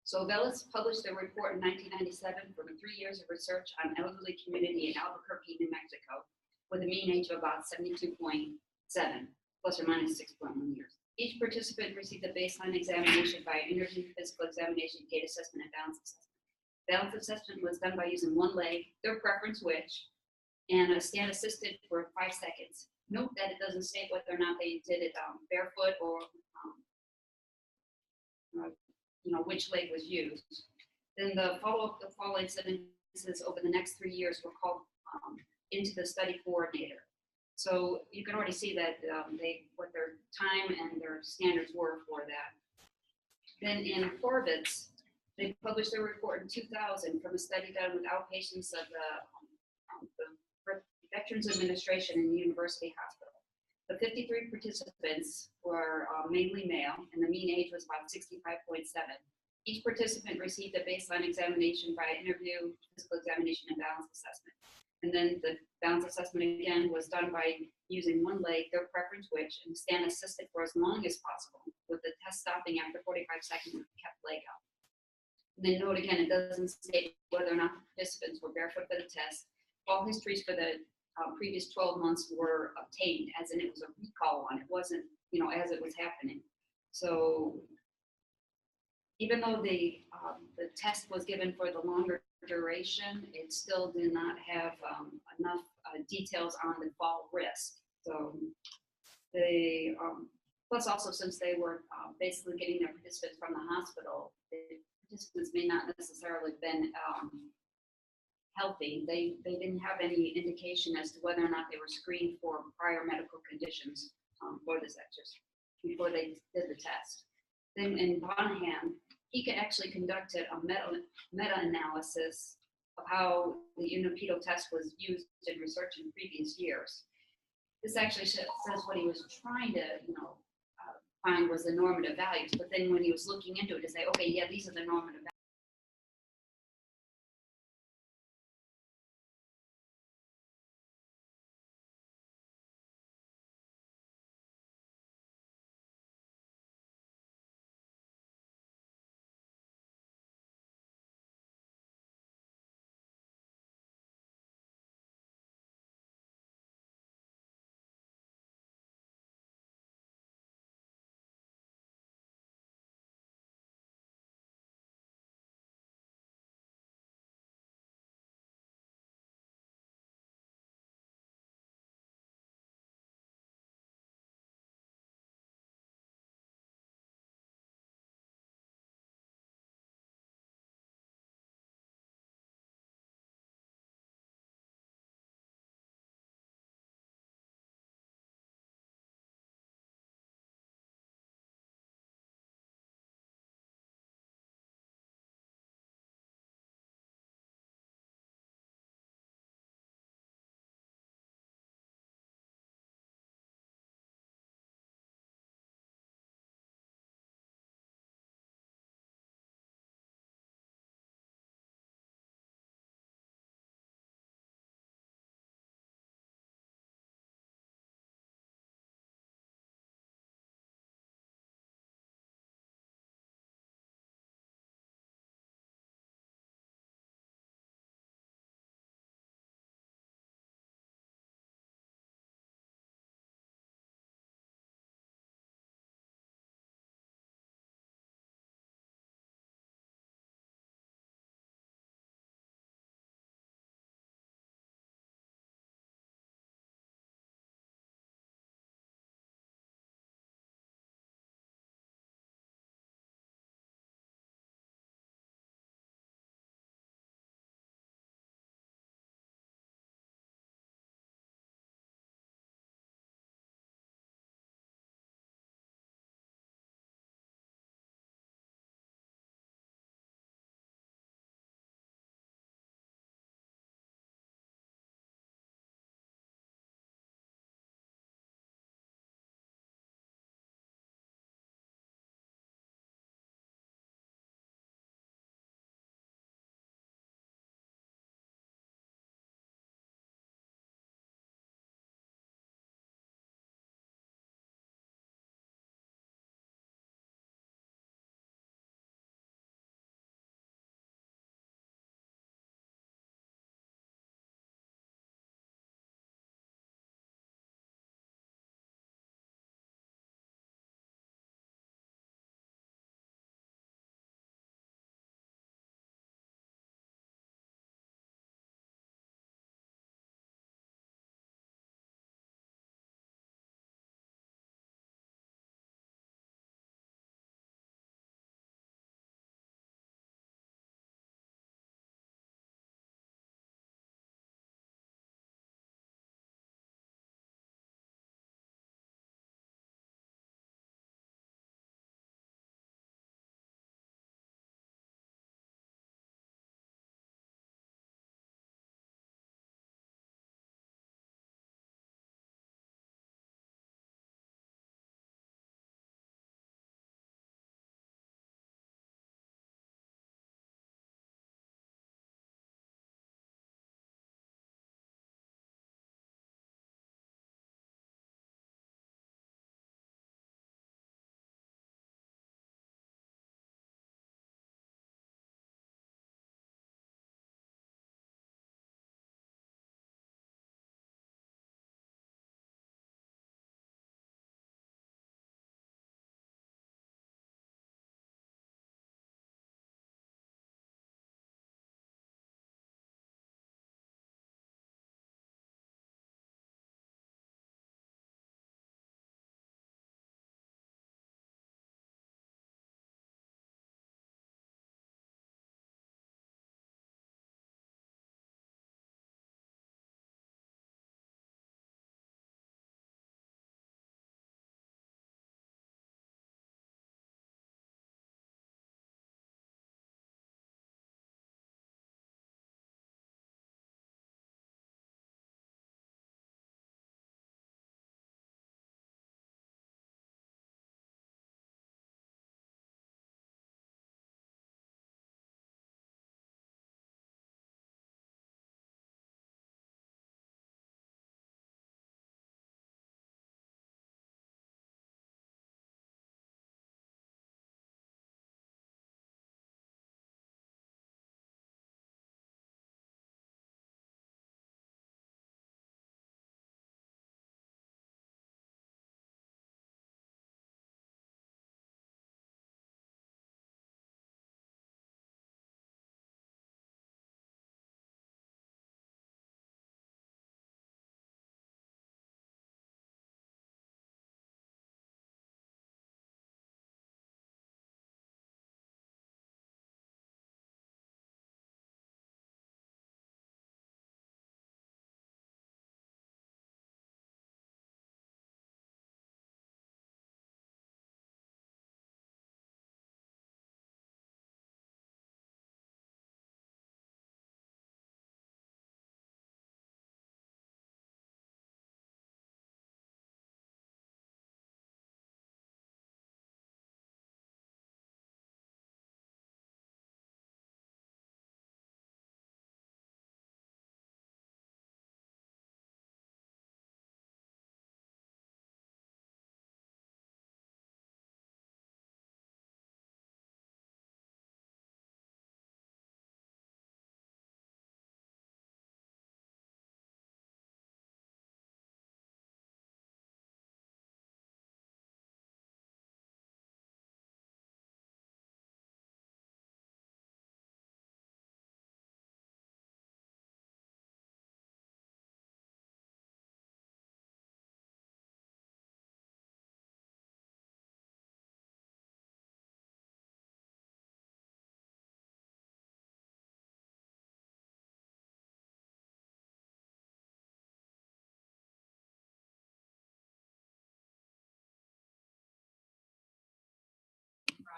So Bellis published their report in 1997 from 3 years of research on elderly community in Albuquerque, New Mexico, with a mean age of about 72.7, plus or minus 6.1 years. Each participant received a baseline examination by interview, physical examination, gait assessment, and balance assessment. Balance assessment was done by using one leg, their preference which, and a stand assisted for 5 seconds. Note that it doesn't state whether or not they did it barefoot or which leg was used. Then the follow-up, the fall incidences over the next 3 years were called into the study coordinator. So you can already see that what their time and their standards were for that. Then in Horvitz, they published their report in 2000 from a study done with outpatients of the Veterans Administration in the University Hospital. The 53 participants were mainly male, and the mean age was about 65.7. Each participant received a baseline examination by interview, physical examination, and balance assessment. And then the balance assessment again was done by using one leg, their preference which, and stand assisted for as long as possible, with the test stopping after 45 seconds with the kept leg out. And then note again, it doesn't state whether or not the participants were barefoot for the test. All histories for the previous 12 months were obtained, as in it was a recall one. It wasn't, as it was happening. So even though the test was given for the longer duration, it still did not have enough details on the fall risk. So they, plus also since they were basically getting their participants from the hospital, the participants may not necessarily been healthy. They didn't have any indication as to whether or not they were screened for prior medical conditions for this exercise before they did the test. Then in Bonham, he actually conducted a meta-analysis of how the Unipedo test was used in research in previous years. This actually says what he was trying to, find was the normative values. But then when he was looking into it to say, okay, yeah, these are the normative values.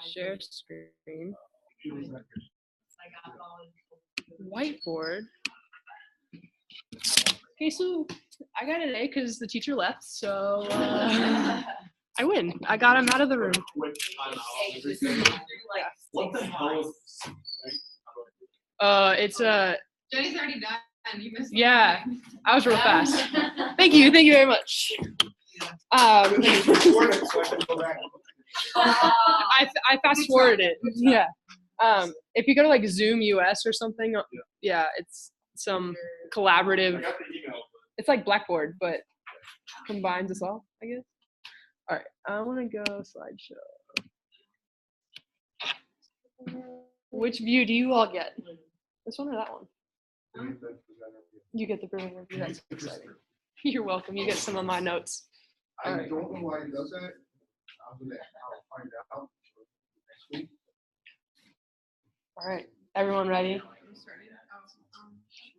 Share screen. Whiteboard. Okay, so I got an A because the teacher left, so I win. I got him out of the room. What the hell is It's a Jenny's already done. You missed. yeah. I was real fast. Thank you very much. I fast forwarded it. Yeah. If you go to like Zoom US or something, yeah, it's some collaborative. It's like Blackboard, but combines us all, I guess. All right, I want to go slideshow. Which view do you all get? This one or that one? You get the presenter view. That's exciting. You're welcome. You get some of my notes. I don't know why he does that. I'll find out next week. All right, everyone ready?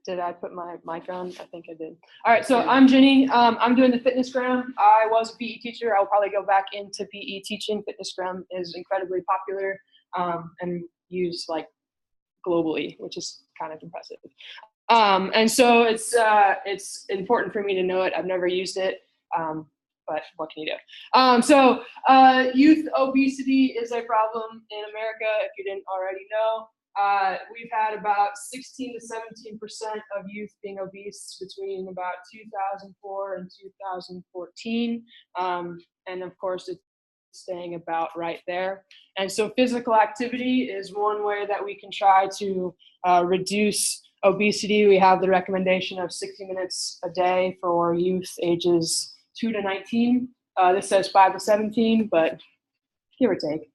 Did I put my mic on? I think I did. All right, so I'm Jenny. I'm doing the Fitnessgram. I was a PE teacher. I'll probably go back into PE teaching. Fitnessgram is incredibly popular and used like globally, which is kind of impressive. And so it's important for me to know it. I've never used it, but what can you do? So youth obesity is a problem in America, if you didn't already know. We've had about 16 to 17% of youth being obese between about 2004 and 2014. And of course, it's staying about right there. And so physical activity is one way that we can try to reduce obesity. We have the recommendation of 60 minutes a day for youth ages 2 to 19. This says 5 to 17, but give or take.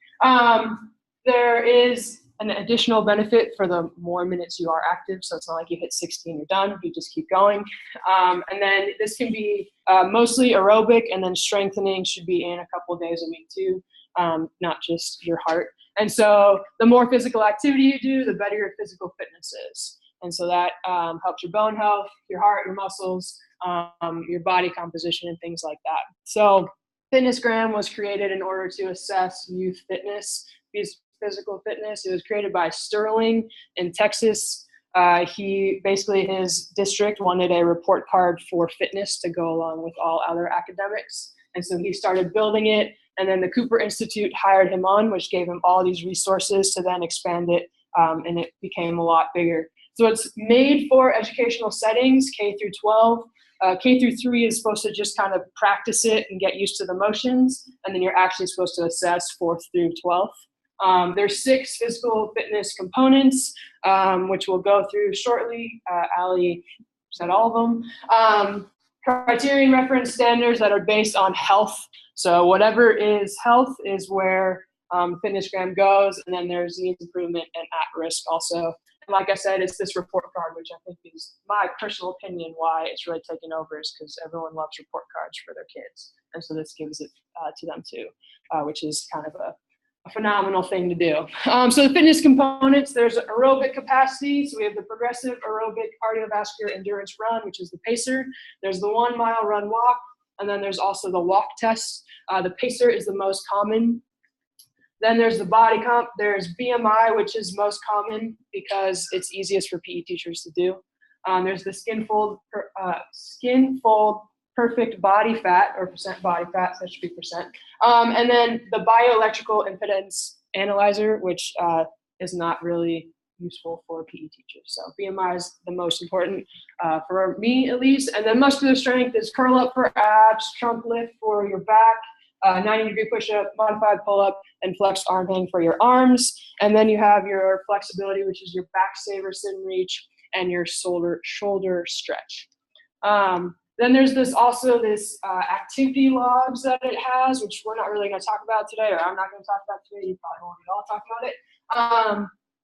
There is an additional benefit for the more minutes you are active. So it's not like you hit 60 and you're done. You just keep going. And then this can be mostly aerobic, and then strengthening should be in a couple of days a week too, not just your heart. And so the more physical activity you do, the better your physical fitness is. And so that helps your bone health, your heart, your muscles, your body composition, and things like that. So Fitnessgram was created in order to assess youth fitness, physical fitness. It was created by Sterling in Texas. His district wanted a report card for fitness to go along with all other academics. And so he started building it. And then the Cooper Institute hired him on, which gave him all these resources to then expand it. And it became a lot bigger. So it's made for educational settings, K through 12. K through 3 is supposed to just kind of practice it and get used to the motions. And then you're actually supposed to assess 4th through 12th. There's 6 physical fitness components, which we'll go through shortly. Ali said all of them. Criterion reference standards that are based on health. So whatever is health is where Fitnessgram goes, and then there's needs improvement and at risk also. And like I said, it's this report card, which I think is my personal opinion why it's really taken over, is because everyone loves report cards for their kids. And so this gives it to them too, which is kind of a phenomenal thing to do. So the fitness components, there's aerobic capacity. So we have the progressive aerobic cardiovascular endurance run, which is the PACER. There's the 1 mile run walk, and then there's also the walk test. The PACER is the most common. Then there's the body comp. There's BMI, which is most common because it's easiest for PE teachers to do. There's the skin fold perfect body fat, or percent body fat, so that should be percent. And then the bioelectrical impedance analyzer, which is not really useful for PE teachers. So BMI is the most important for me, at least. And then muscular strength is curl up for abs, trunk lift for your back, 90-degree push-up, modified pull-up, and flexed arm hang for your arms. And then you have your flexibility, which is your back saver, sit and reach, and your shoulder stretch. Then there's this activity logs that it has, which we're not really going to talk about today, or I'm not going to talk about today. You probably won't at all talk about it.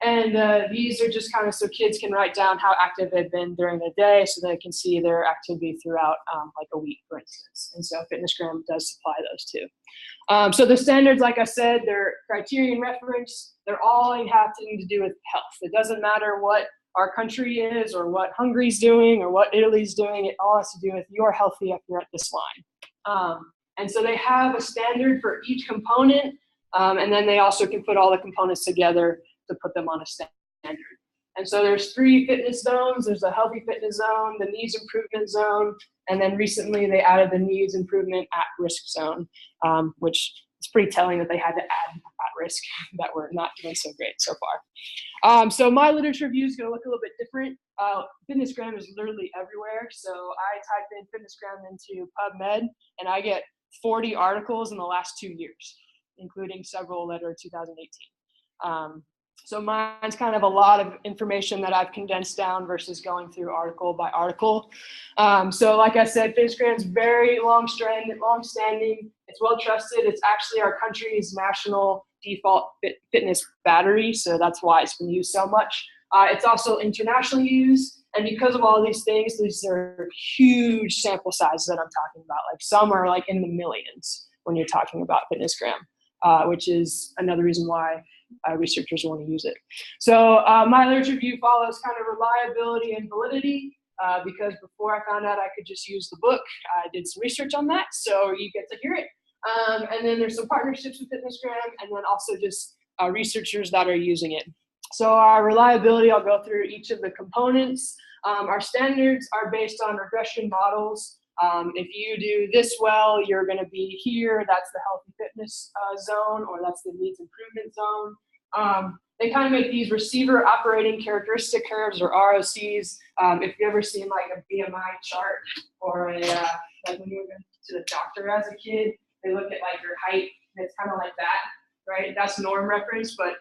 And these are just kind of so kids can write down how active they've been during the day, so they can see their activity throughout like a week, for instance. And so Fitnessgram does supply those too. So the standards, like I said, they're criterion reference. They're all having to do with health. It doesn't matter what our country is, or what Hungary's doing, or what Italy's doing. It all has to do with you're healthy if you're at this line. And so they have a standard for each component. And then they also can put all the components together to put them on a standard. And so there's 3 fitness zones. There's a healthy fitness zone, the needs improvement zone, and then recently they added the needs improvement at risk zone, which is pretty telling that they had to add at risk, that we're not doing so great so far. So my literature review is going to look a little bit different. Fitnessgram is literally everywhere. So I type in Fitnessgram into PubMed, and I get 40 articles in the last 2 years, including several that are 2018. So mine's kind of a lot of information that I've condensed down versus going through article by article. So like I said, Fitnessgram is very long-standing. It's well trusted. It's actually our country's national default fitness battery, so that's why it's been used so much. It's also internationally used, and because of all these things, these are huge sample sizes that I'm talking about. Like some are like in the millions when you're talking about Fitnessgram, which is another reason why researchers want to use it. So my literature review follows kind of reliability and validity, because before I found out I could just use the book, I did some research on that, so you get to hear it. And then there's some partnerships with Fitnessgram, and then also just researchers that are using it. So our reliability, I'll go through each of the components. Our standards are based on regression models. If you do this well, you're going to be here. That's the healthy fitness zone, or that's the needs improvement zone. They kind of make these receiver operating characteristic curves, or ROCs. If you've ever seen like a BMI chart, or a like when you went to the doctor as a kid, they look at like your height, and it's kind of like that, right? That's norm reference, but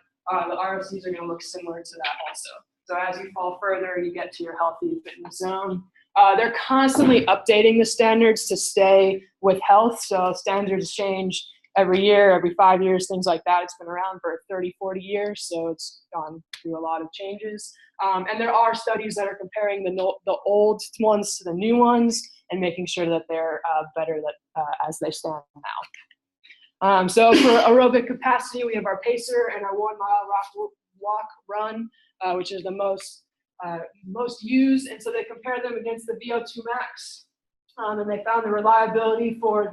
the ROCs are going to look similar to that also. So as you fall further, you get to your healthy fitness zone. They're constantly updating the standards to stay with health. So standards change every year, every 5 years, things like that. It's been around for 30, 40 years, so it's gone through a lot of changes. And there are studies that are comparing the old ones to the new ones and making sure that they're better as they stand now. So for aerobic capacity, we have our pacer and our 1 mile walk run, which is the most used, and so they compare them against the VO2 max, and they found the reliability for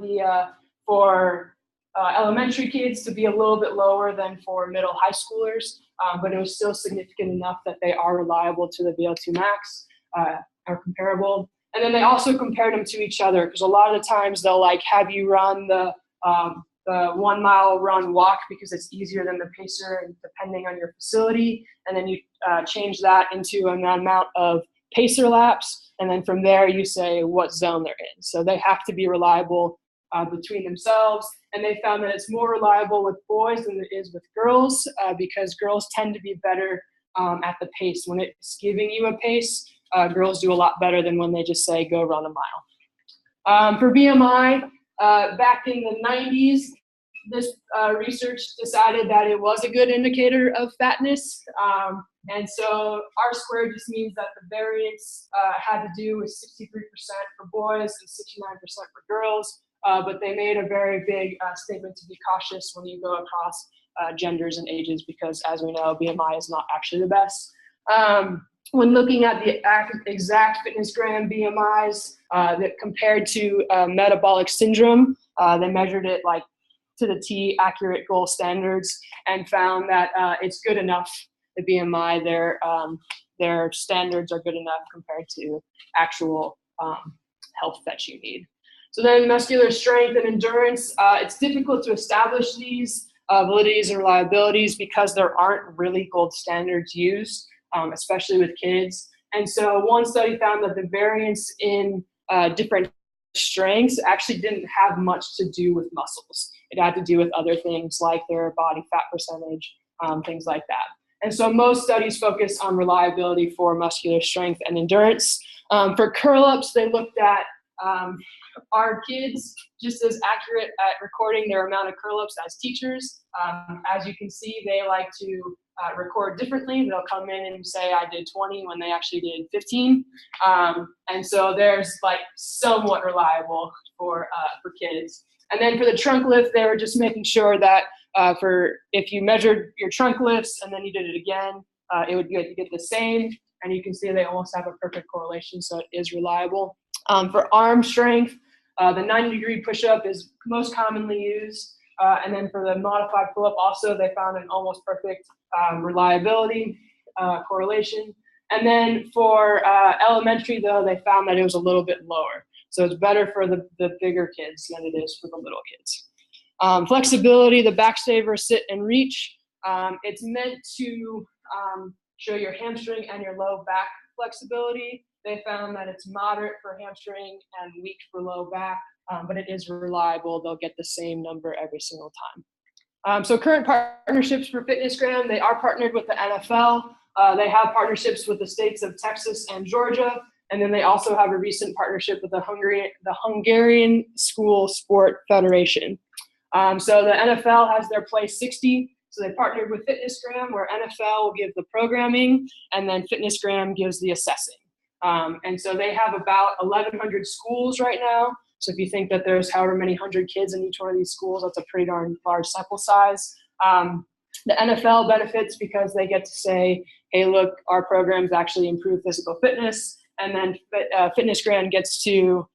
elementary kids to be a little bit lower than for middle high schoolers, but it was still significant enough that they are reliable to the VO2 max, are comparable. And then they also compared them to each other, because a lot of the times they'll like have you run the 1 mile run walk because it's easier than the pacer, depending on your facility, and then you change that into an amount of pacer laps, and then from there you say what zone they're in. So they have to be reliable between themselves, and they found that it's more reliable with boys than it is with girls, because girls tend to be better at the pace. When it's giving you a pace, girls do a lot better than when they just say go run a mile. For BMI, back in the 90s, this research decided that it was a good indicator of fatness. And so R squared just means that the variance had to do with 63% for boys and 69% for girls. But they made a very big statement to be cautious when you go across genders and ages, because as we know, BMI is not actually the best. When looking at the exact Fitnessgram BMIs that compared to metabolic syndrome, they measured it like to the T, accurate goal standards, and found that it's good enough. The BMI, their standards are good enough compared to actual health that you need. So then muscular strength and endurance, it's difficult to establish these validities and reliabilities because there aren't really gold standards used, especially with kids. And so one study found that the variance in different strengths actually didn't have much to do with muscles. It had to do with other things like their body fat percentage, things like that. And so most studies focus on reliability for muscular strength and endurance. For curl-ups, they looked at are kids just as accurate at recording their amount of curl-ups as teachers? As you can see, they like to record differently. They'll come in and say, I did 20 when they actually did 15. And so there's like somewhat reliable for kids. And then for the trunk lift, they were just making sure that if you measured your trunk lifts and then you did it again, it would get the same. And you can see they almost have a perfect correlation, so it is reliable. For arm strength, the 90-degree push-up is most commonly used. And then for the modified pull-up also, they found an almost perfect reliability correlation. And then for elementary, though, they found that it was a little bit lower. So it's better for the bigger kids than it is for the little kids. Flexibility, the backsaver, sit and reach. It's meant to show your hamstring and your low back flexibility. They found that it's moderate for hamstring and weak for low back, but it is reliable. They'll get the same number every single time. So current partnerships for FitnessGram, they are partnered with the NFL. They have partnerships with the states of Texas and Georgia. And then they also have a recent partnership with the Hungarian School Sport Federation. So the NFL has their Play 60. So they partnered with FitnessGram, where NFL will give the programming, and then FitnessGram gives the assessing. And so they have about 1,100 schools right now. So if you think that there's however many hundred kids in each one of these schools, that's a pretty darn large sample size. The NFL benefits because they get to say, hey, look, our programs actually improve physical fitness. And then FitnessGram gets to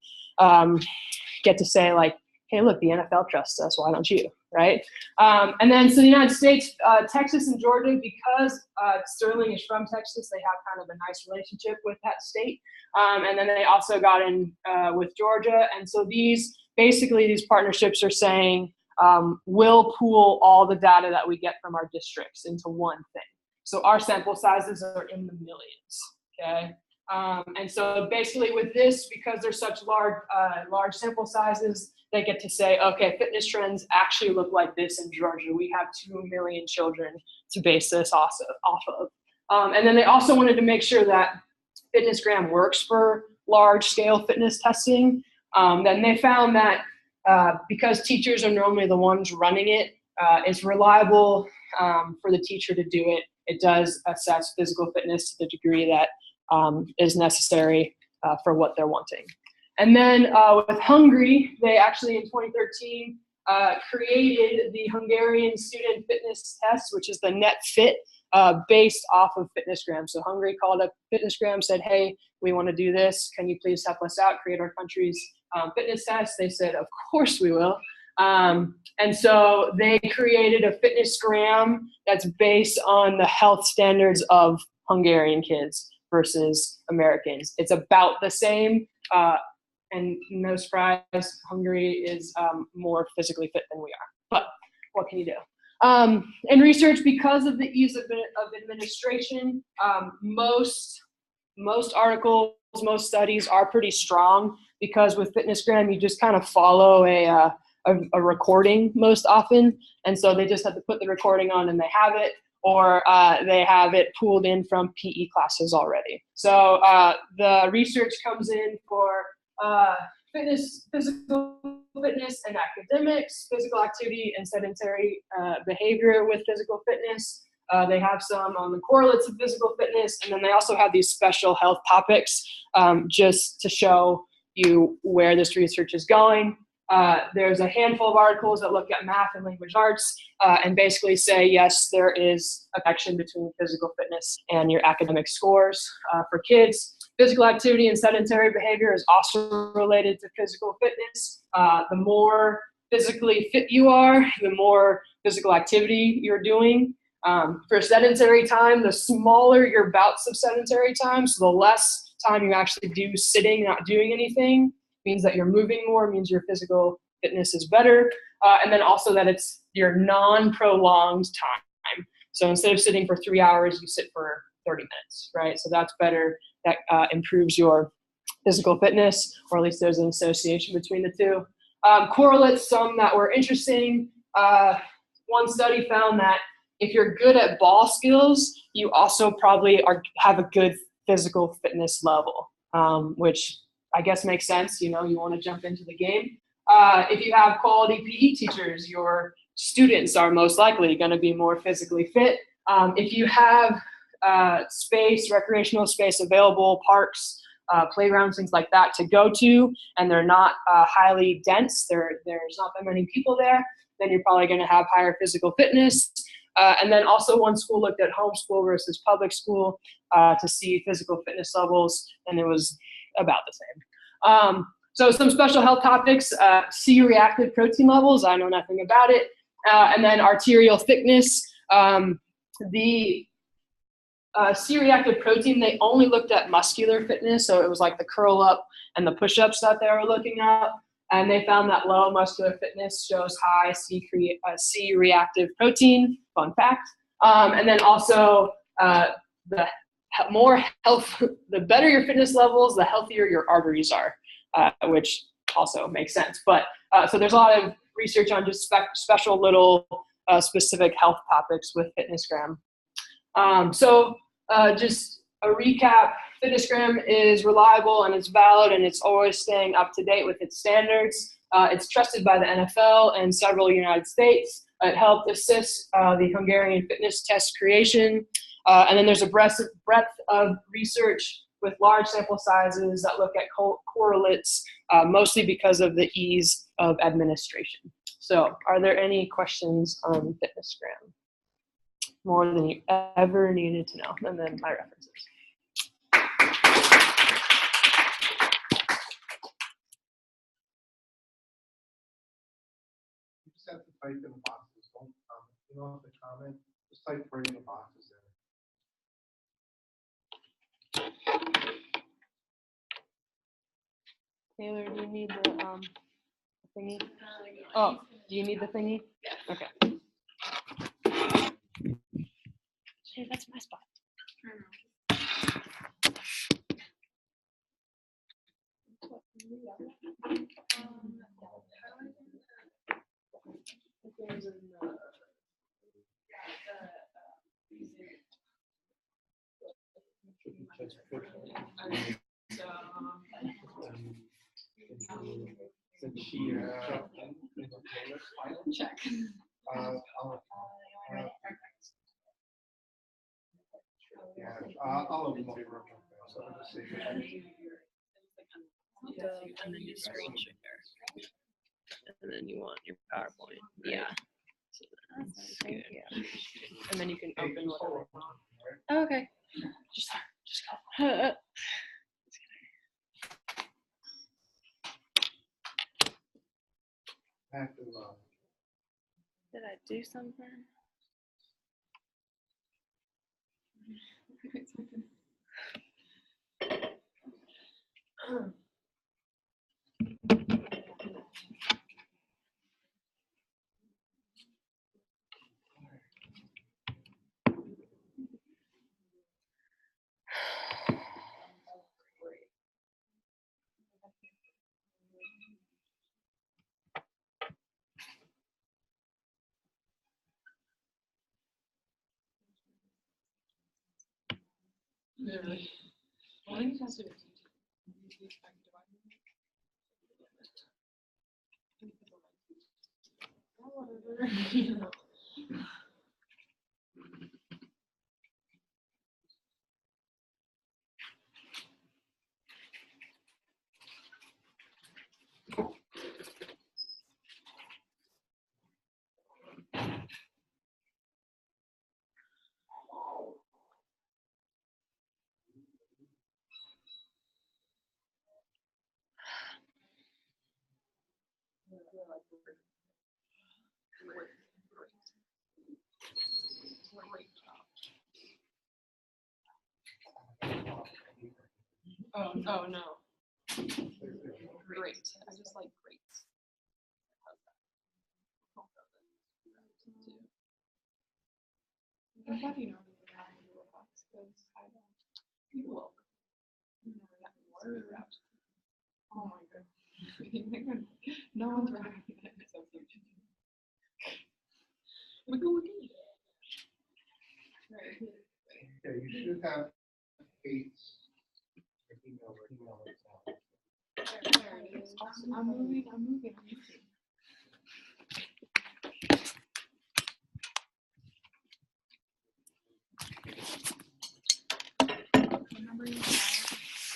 say, like, hey, look, the NFL trusts us. Why don't you? Right? And then so the United States, Texas and Georgia, because Sterling is from Texas, they have kind of a nice relationship with that state. And then they also got in with Georgia. And so these partnerships are saying, we'll pool all the data that we get from our districts into one thing. So our sample sizes are in the millions, okay? And so basically with this, because they're such large sample sizes, they get to say, okay, fitness trends actually look like this in Georgia. We have 2 million children to base this off of. And then they also wanted to make sure that FitnessGram works for large-scale fitness testing. Then they found that because teachers are normally the ones running it, it's reliable for the teacher to do it. It does assess physical fitness to the degree that is necessary for what they're wanting. And then with Hungary, they actually in 2013 created the Hungarian Student Fitness Test, which is the NetFit, based off of FitnessGram. So Hungary called up FitnessGram, said, hey, we want to do this. Can you please help us out, create our country's fitness test? They said, of course we will. And so they created a FitnessGram that's based on the health standards of Hungarian kids versus Americans. It's about the same. And no surprise, Hungary is more physically fit than we are. But what can you do? In research, because of the ease of administration, most articles, most studies are pretty strong, because with FitnessGram, you just kind of follow a recording most often. And so they just have to put the recording on and they have it, or they have it pulled in from PE classes already. So the research comes in for physical fitness and academics, physical activity and sedentary behavior with physical fitness. They have some on the correlates of physical fitness, and then they also have these special health topics just to show you where this research is going. There's a handful of articles that look at math and language arts and basically say, yes, there is a connection between physical fitness and your academic scores for kids. Physical activity and sedentary behavior is also related to physical fitness. The more physically fit you are, the more physical activity you're doing. For sedentary time, the smaller your bouts of sedentary time, so the less time you actually do sitting, not doing anything, means that you're moving more, means your physical fitness is better. And then also that it's your non-prolonged time. So instead of sitting for 3 hours, you sit for 30 minutes, right? So that's better. That improves your physical fitness, or at least there's an association between the two. Correlates, some that were interesting. One study found that if you're good at ball skills, you also probably have a good physical fitness level, which I guess makes sense. You know, you want to jump into the game. If you have quality PE teachers, your students are most likely going to be more physically fit. If you have recreational space available, parks, playgrounds, things like that to go to, and they're not highly dense, there's not that many people there, then you're probably going to have higher physical fitness. And then also one school looked at homeschool versus public school to see physical fitness levels, and it was about the same. So some special health topics, C-reactive protein levels, I know nothing about it. And then arterial thickness. The C-reactive protein, they only looked at muscular fitness. So it was like the curl up and the push-ups that they were looking at. And they found that low muscular fitness shows high C-reactive protein, fun fact. And then also the better your fitness levels, the healthier your arteries are, which also makes sense. But so there's a lot of research on just special little specific health topics with FitnessGram. So just a recap, FitnessGram is reliable and it's valid and it's always staying up to date with its standards. It's trusted by the NFL and several United States. It helped assist the Hungarian fitness test creation. And then there's a breadth of research with large sample sizes that look at correlates, mostly because of the ease of administration. So are there any questions on FitnessGram? More than you ever needed to know, and then my references. You just have to type in the boxes, don't comment. You don't have to comment, just type right in the boxes there. Taylor, do you need the thingy? Oh, do you need the thingy? Yeah. Okay. Hey, that's my spot. Check. I'll open up your so I'll just say. And then you screen share. And then you want your PowerPoint. Yeah. So that's good. And then you can open whatever you want. Okay. Just go. Did I do something? Really? Well, I think that's it. Oh no. Great. I just like grapes. I'm happy you know because I don't. You will. Oh my god. No one's right. We go again. Right. Okay, you should have Kate's email right now. There it is. I'm moving.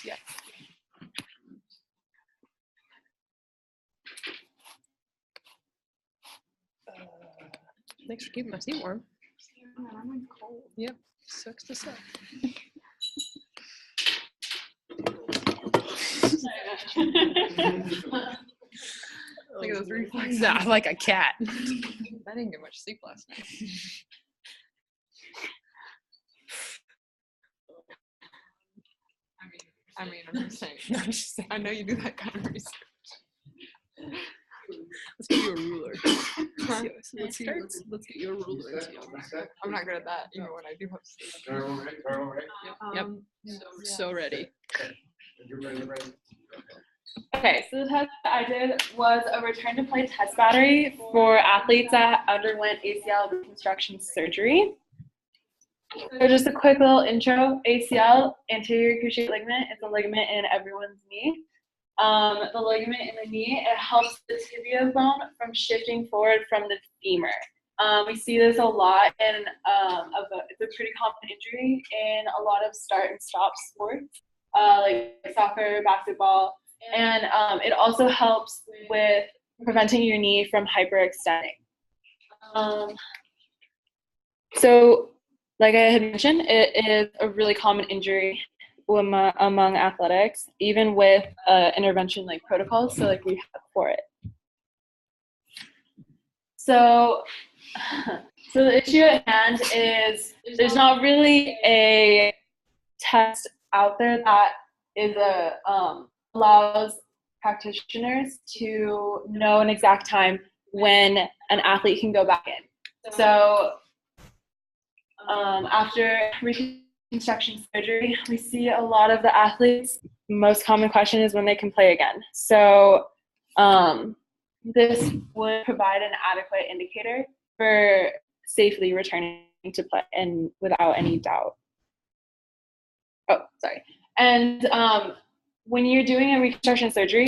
Yeah. Thanks for keeping my seat warm. I'm cold. Yep, sucks to suck. Look at those reflexes. Nah, like a cat. I didn't get much sleep last night. I'm just saying. I know you do that kind of research. Let's get you a ruler. Huh? Let's get you a ruler. and see how far. I'm not good at that, even when I do have sleep. Yep. So ready. Okay, so the test that I did was a return to play test battery for athletes that underwent ACL reconstruction surgery. So just a quick little intro. ACL, anterior cruciate ligament, is a ligament in everyone's knee. The ligament in the knee, it helps the tibia bone from shifting forward from the femur. We see this a lot in, it's a pretty common injury in a lot of start and stop sports, like soccer, basketball, and it also helps with preventing your knee from hyperextending. So, like I had mentioned, it is a really common injury among athletics, even with intervention like protocols, so like rehab for it. So the issue at hand is there's not really a test out there that is allows practitioners to know an exact time when an athlete can go back in. So after reconstruction surgery, we see a lot of the athletes, most common question is when they can play again. So this would provide an adequate indicator for safely returning to play and without any doubt. Oh, sorry. And when you're doing a reconstruction surgery,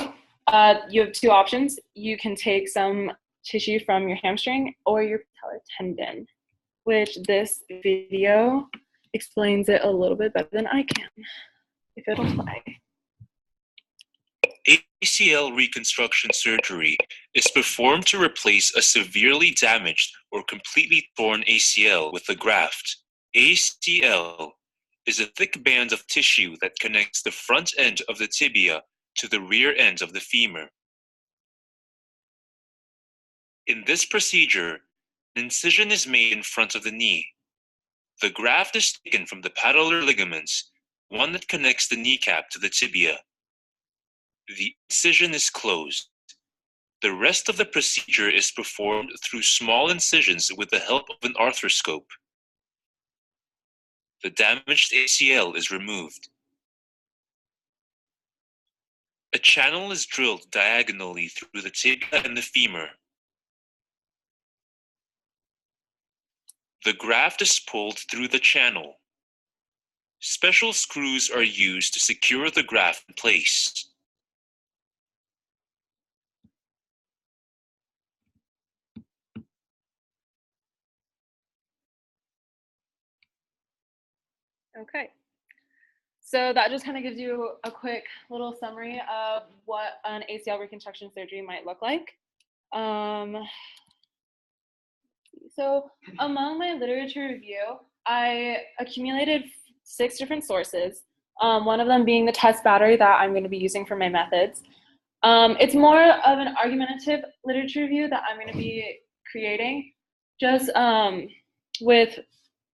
you have two options. You can take some tissue from your hamstring or your patellar tendon, which this video explains it a little bit better than I can, if it'll play. ACL reconstruction surgery is performed to replace a severely damaged or completely torn ACL with a graft. ACL is a thick band of tissue that connects the front end of the tibia to the rear end of the femur. In this procedure, an incision is made in front of the knee. The graft is taken from the patellar ligaments, one that connects the kneecap to the tibia. The incision is closed. The rest of the procedure is performed through small incisions with the help of an arthroscope. The damaged ACL is removed. A channel is drilled diagonally through the tibia and the femur. The graft is pulled through the channel. Special screws are used to secure the graft in place. Okay. So that just kind of gives you a quick little summary of what an ACL reconstruction surgery might look like. So among my literature review, I accumulated 6 different sources, one of them being the test battery that I'm going to be using for my methods. It's more of an argumentative literature review that I'm going to be creating, just with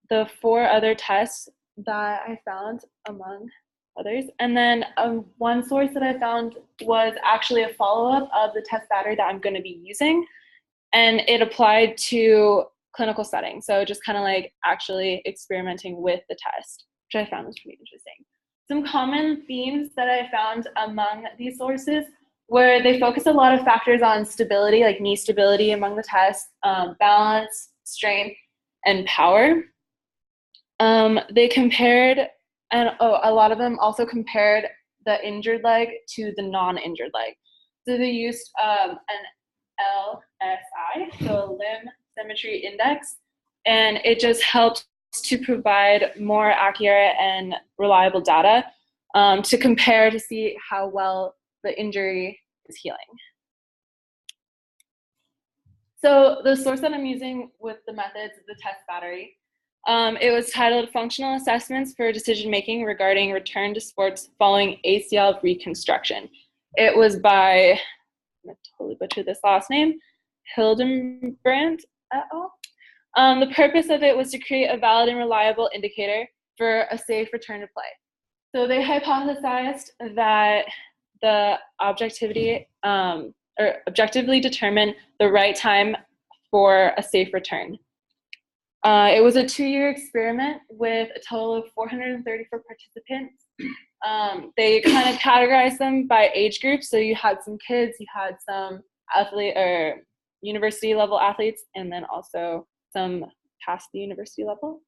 the 4 other tests that I found among others. And then one source that I found was actually a follow-up of the test battery that I'm going to be using, and it applied to clinical settings. So just kind of like actually experimenting with the test, which I found was pretty interesting. Some common themes that I found among these sources were they focus a lot of factors on stability, like knee stability among the tests, balance, strength, and power. They compared, and a lot of them also compared the injured leg to the non-injured leg. So they used an LSI, so Limb Symmetry Index, and it just helps to provide more accurate and reliable data to compare to see how well the injury is healing. So the source that I'm using with the methods is the test battery. It was titled Functional Assessments for Decision Making Regarding Return to Sports Following ACL Reconstruction. It was by, I'm going to totally butcher this last name, Hildenbrandt et al. The purpose of it was to create a valid and reliable indicator for a safe return to play. So they hypothesized that the objectively determine the right time for a safe return. It was a 2-year experiment with a total of 434 participants. They kind of categorized them by age groups. So you had some kids, you had some athlete or university level athletes, and then also some past the university level.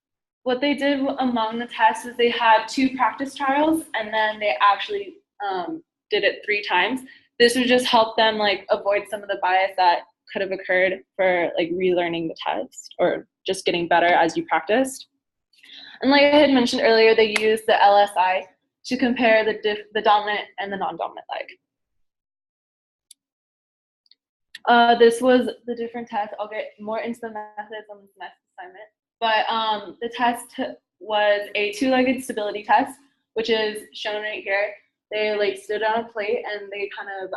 What they did among the tests is they had 2 practice trials, and then they actually did it 3 times. This would just help them like avoid some of the bias that could have occurred for like relearning the test or just getting better as you practiced. And like I had mentioned earlier, they used the LSI to compare the dominant and the non-dominant leg. This was the different tests. I'll get more into the methods on this next assignment. But the test was a 2-legged stability test, which is shown right here. They like stood on a plate and they kind of,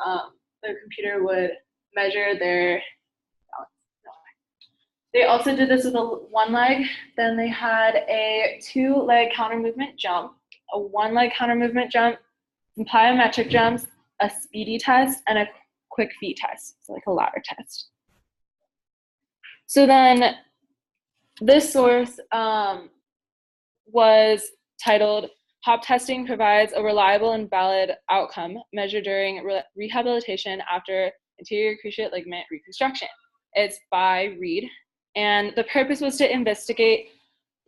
the computer would measure their balance. No. They also did this with a 1 leg. Then they had a 2-leg counter movement jump, a 1-leg counter movement jump, some plyometric jumps, a speedy test, and a quick feet test, so like a ladder test. So then this source was titled Hop Testing Provides a Reliable and Valid Outcome Measured During Rehabilitation After Anterior Cruciate Ligament Reconstruction. It's by Reed, and the purpose was to investigate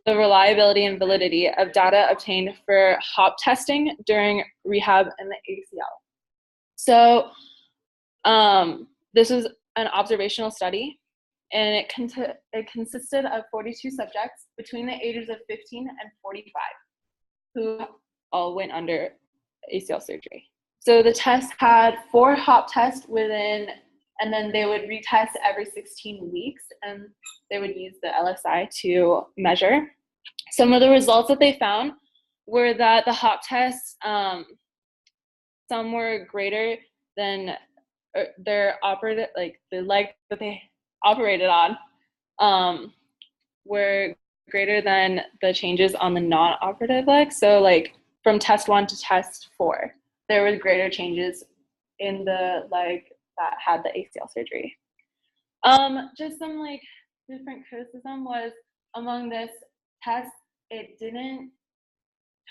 the reliability and validity of data obtained for hop testing during rehab in the ACL. So this was an observational study, and it consisted of 42 subjects between the ages of 15 and 45 who all went under ACL surgery. So the test had 4 hop tests within, and then they would retest every 16 weeks, and they would use the LSI to measure. Some of the results that they found were that the hop tests, some were greater than their operated, like the leg that they operated on, were greater than the changes on the non-operative leg. So like from test 1 to test 4, there were greater changes in the leg that had the ACL surgery. Just some like different criticism was among this test, it didn't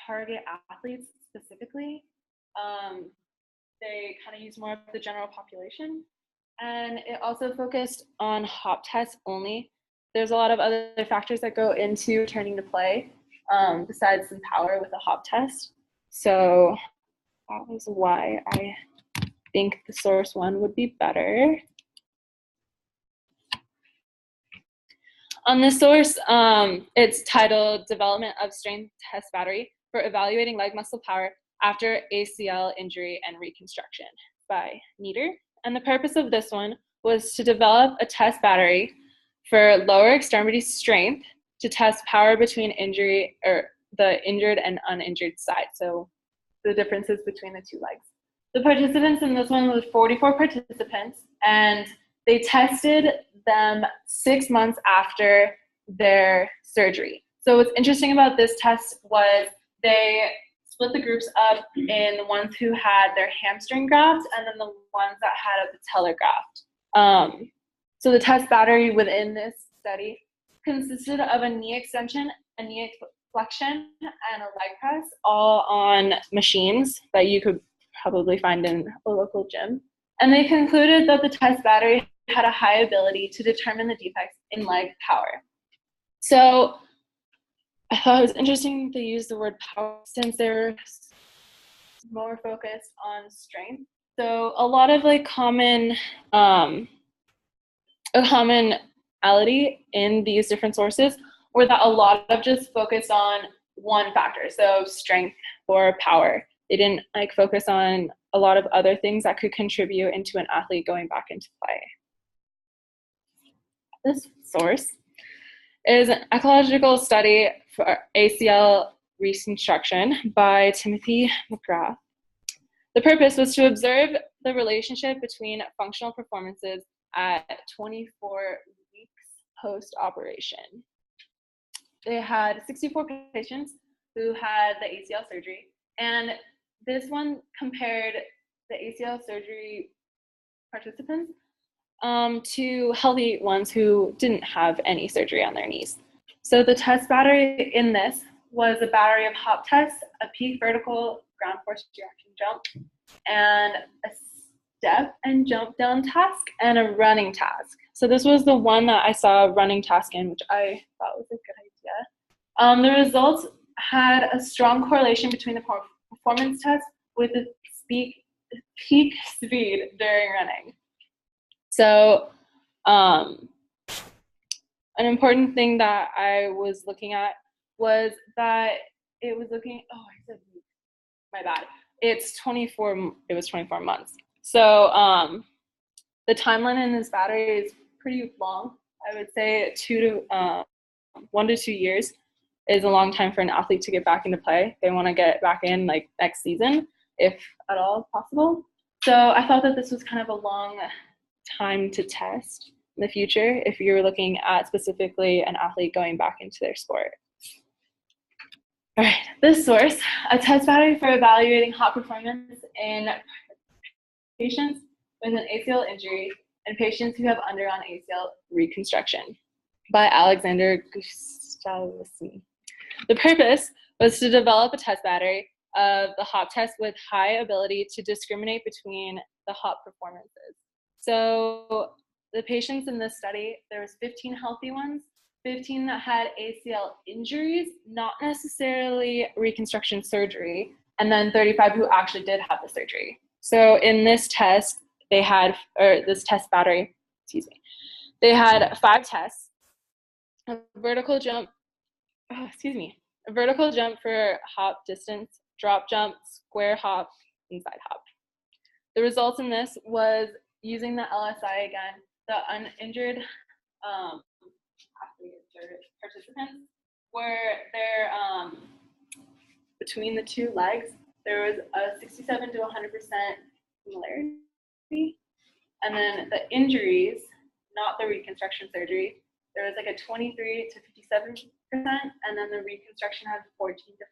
target athletes specifically. They kind of used more of the general population, and it also focused on hop tests only. There's a lot of other factors that go into turning to play, besides some power with a hop test. So that was why I think the source 1 would be better. On this source, it's titled Development of Strength Test Battery for Evaluating Leg Muscle Power After ACL Injury and Reconstruction by Nieder. And the purpose of this one was to develop a test battery for lower extremity strength to test power between injury or the injured and uninjured side. So the differences between the 2 legs. The participants in this one was 44 participants, and they tested them 6 months after their surgery. So what's interesting about this test was they split the groups up in the ones who had their hamstring graft and then the ones that had a patellar graft. So the test battery within this study consisted of a knee extension, a knee flexion, and a leg press, all on machines that you could probably find in a local gym. And they concluded that the test battery had a high ability to determine the defects in leg power. So I thought it was interesting they used the word power since they're more focused on strength. So a lot of like a commonality in these different sources were that a lot of just focused on one factor, so strength or power. They didn't like focus on a lot of other things that could contribute into an athlete going back into play. This source is an ecological study for ACL reconstruction by Timothy McGrath. The purpose was to observe the relationship between functional performances at 24 weeks post-operation. They had 64 patients who had the ACL surgery, and this one compared the ACL surgery participants to healthy ones who didn't have any surgery on their knees. So the test battery in this was a battery of hop tests, a peak vertical ground force reaction jump, and a step and jump down task, and a running task. So this was the one that I saw a running task in, which I thought was a good idea. The results had a strong correlation between the performance test with the peak speed during running. So an important thing that I was looking at was that it was looking, oh, I said weeks, my bad. It was 24 months. So the timeline in this battery is pretty long. I would say 1 to 2 years is a long time for an athlete to get back into play. They want to get back in like next season, if at all possible. So I thought that this was kind of a long time to test in the future if you're looking at specifically an athlete going back into their sport. All right, this source, a test battery for evaluating hop performance in patients with an ACL injury and patients who have undergone ACL reconstruction by Alexander Gustafsson. The purpose was to develop a test battery of the hop test with high ability to discriminate between the hop performances. So the patients in this study, there was 15 healthy ones, 15 that had ACL injuries, not necessarily reconstruction surgery, and then 35 who actually did have the surgery. So in this test, they had, or this test battery, excuse me, they had 5 tests, a vertical jump, a vertical jump for hop distance, drop jump, square hop, and side hop. The results in this was using the LSI again, the uninjured participants were there between the 2 legs, there was a 67 to 100% similarity. And then the injuries, not the reconstruction surgery, there was like a 23 to 57%, and then the reconstruction had 14 to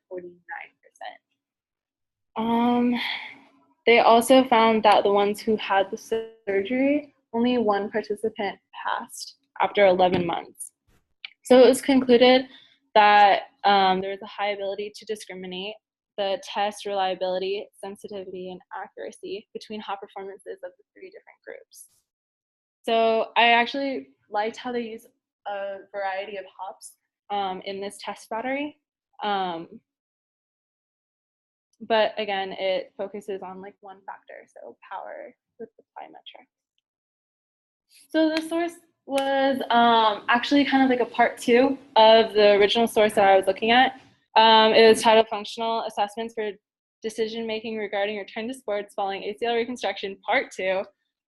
49%. They also found that the ones who had the surgery, only 1 participant passed after 11 months. So it was concluded that there was a high ability to discriminate the test reliability, sensitivity, and accuracy between hop performances of the 3 different groups. So I actually liked how they use a variety of hops in this test battery. But again, it focuses on like one factor, so power with the plyometric. So the source was actually kind of like a part 2 of the original source that I was looking at. It was titled Functional Assessments for Decision-Making Regarding Return to Sports Following ACL Reconstruction, Part 2,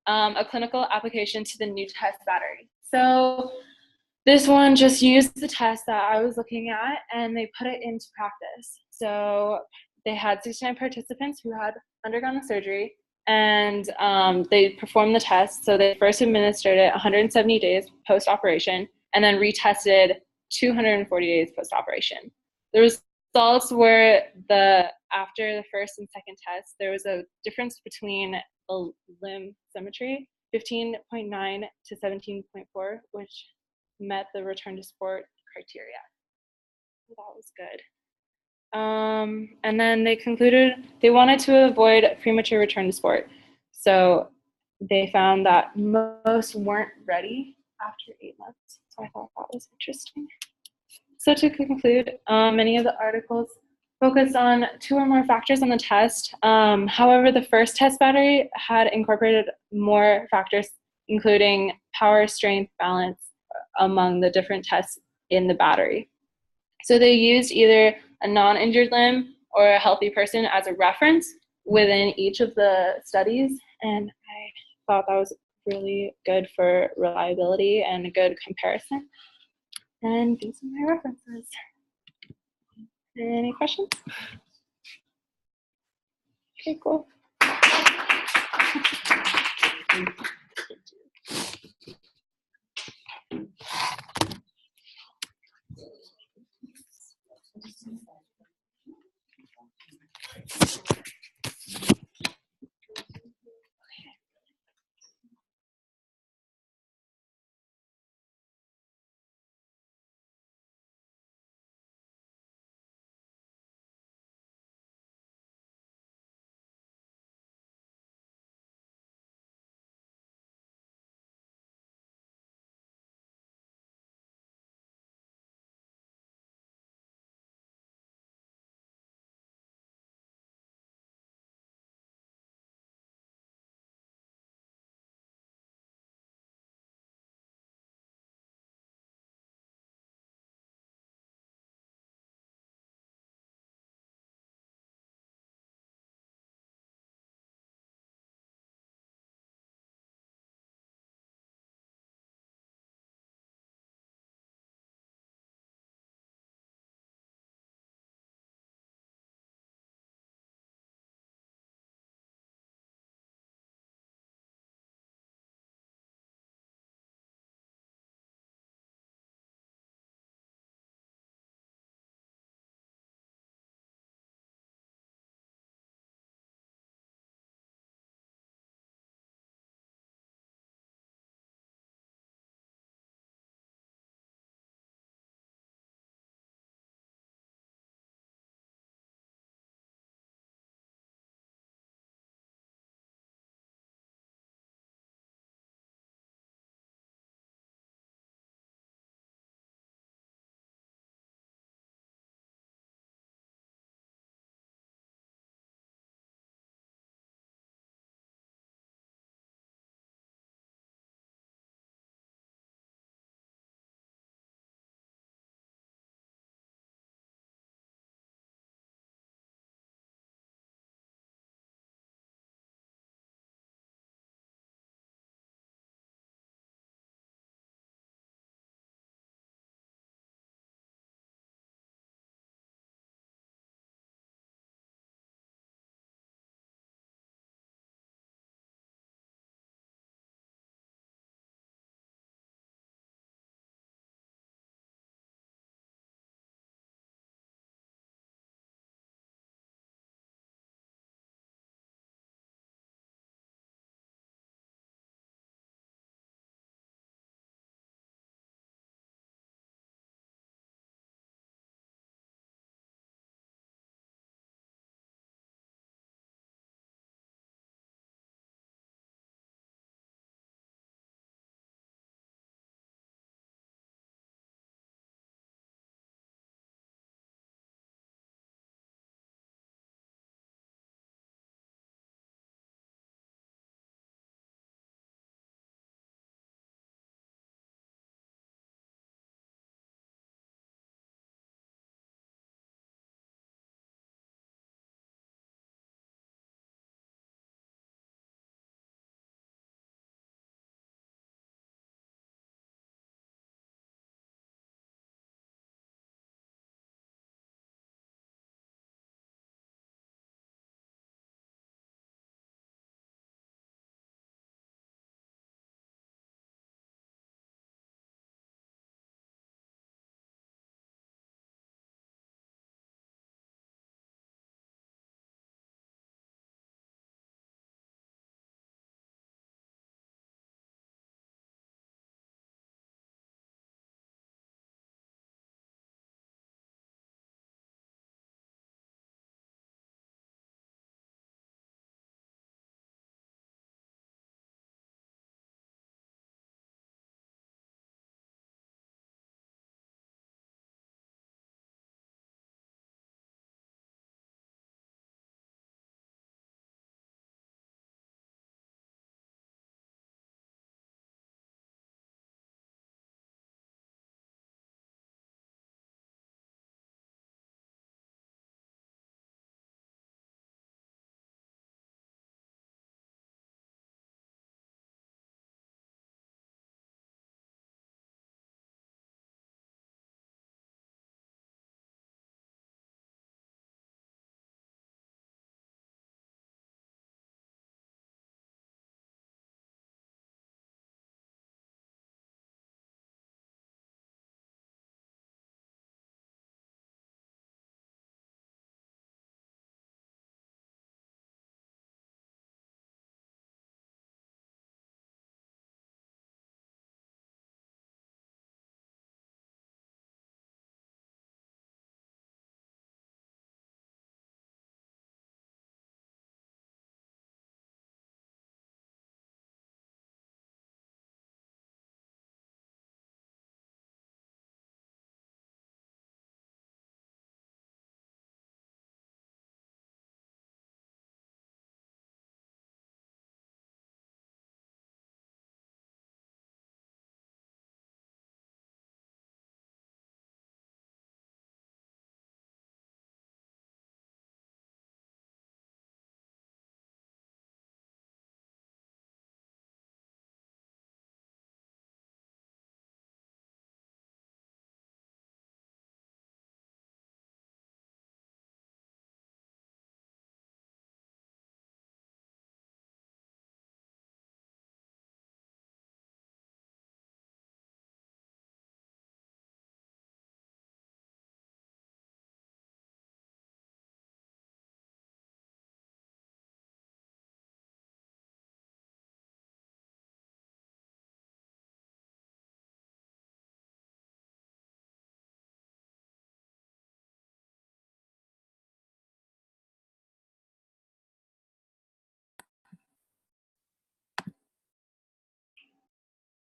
a clinical application to the new test battery. So this one just used the test that I was looking at and they put it into practice. So they had 69 participants who had undergone the surgery, and they performed the test. So they first administered it 170 days post-operation and then retested 240 days post-operation. The results were after the first and second test, there was a difference between the limb symmetry, 15.9 to 17.4, which met the return to sport criteria. So that was good. And then they concluded they wanted to avoid premature return to sport. So they found that most weren't ready after 8 months. So I thought that was interesting. So to conclude, many of the articles focused on 2 or more factors on the test. However, the first test battery had incorporated more factors, including power, strength, balance among the different tests in the battery. So they used either a non-injured limb or a healthy person as a reference within each of the studies, and I thought that was really good for reliability and a good comparison. And these are my references. Any questions? Okay, cool.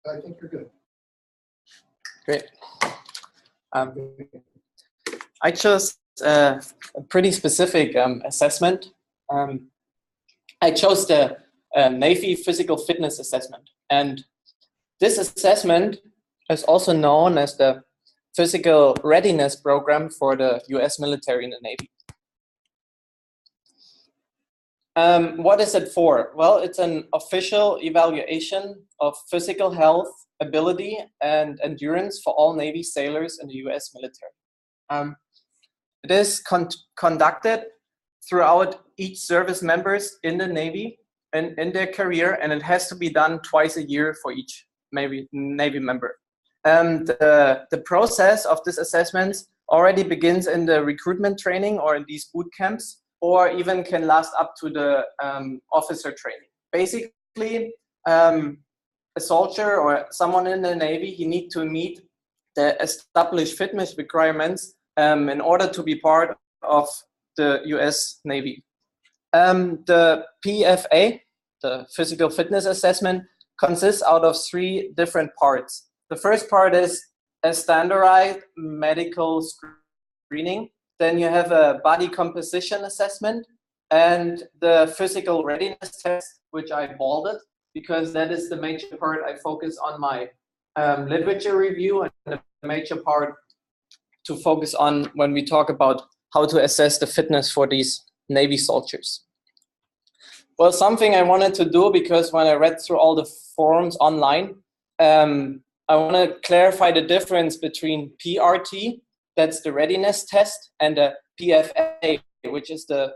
I think you're good. Great. I chose a pretty specific assessment. I chose the Navy Physical Fitness Assessment. And this assessment is also known as the Physical Readiness Program for the US military and the Navy. What is it for? Well, it's an official evaluation of physical health, ability, and endurance for all Navy sailors in the US military. It is conducted throughout each service members in the Navy and in their career, and it has to be done twice a year for each Navy member. The process of this assessment already begins in the recruitment training or in these boot camps, or even can last up to the officer training. Basically, a soldier or someone in the Navy, he needs to meet the established fitness requirements in order to be part of the US Navy. The PFA, the Physical Fitness Assessment, consists out of 3 different parts. The first part is a standardized medical screening. Then you have a body composition assessment and the physical readiness test, which I bolded because that is the major part I focus on my literature review, and the major part to focus on when we talk about how to assess the fitness for these Navy soldiers. Well, something I wanted to do, because when I read through all the forums online, I want to clarify the difference between PRT, that's the readiness test, and the PFA, which is the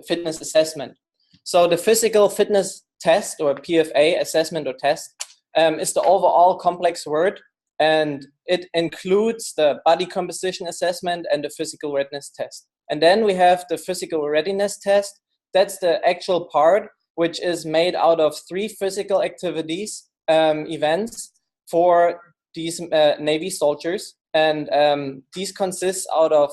fitness assessment. So the physical fitness test, or PFA assessment or test, is the overall complex word, and it includes the body composition assessment and the physical readiness test. And then we have the physical readiness test. That's the actual part, which is made out of 3 physical activities, events for these Navy soldiers. And these consist out of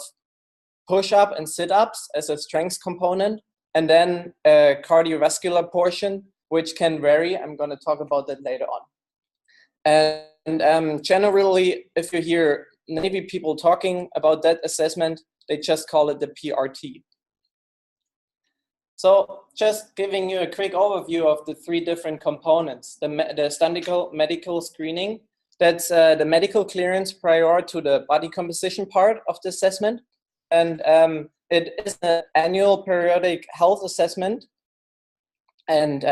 push-up and sit-ups as a strength component, and then a cardiovascular portion, which can vary. I'm going to talk about that later on. And generally, if you hear Navy people talking about that assessment, they just call it the PRT. So just giving you a quick overview of the 3 different components. The standard medical screening, that's the medical clearance prior to the body composition part of the assessment. And it is an annual periodic health assessment. And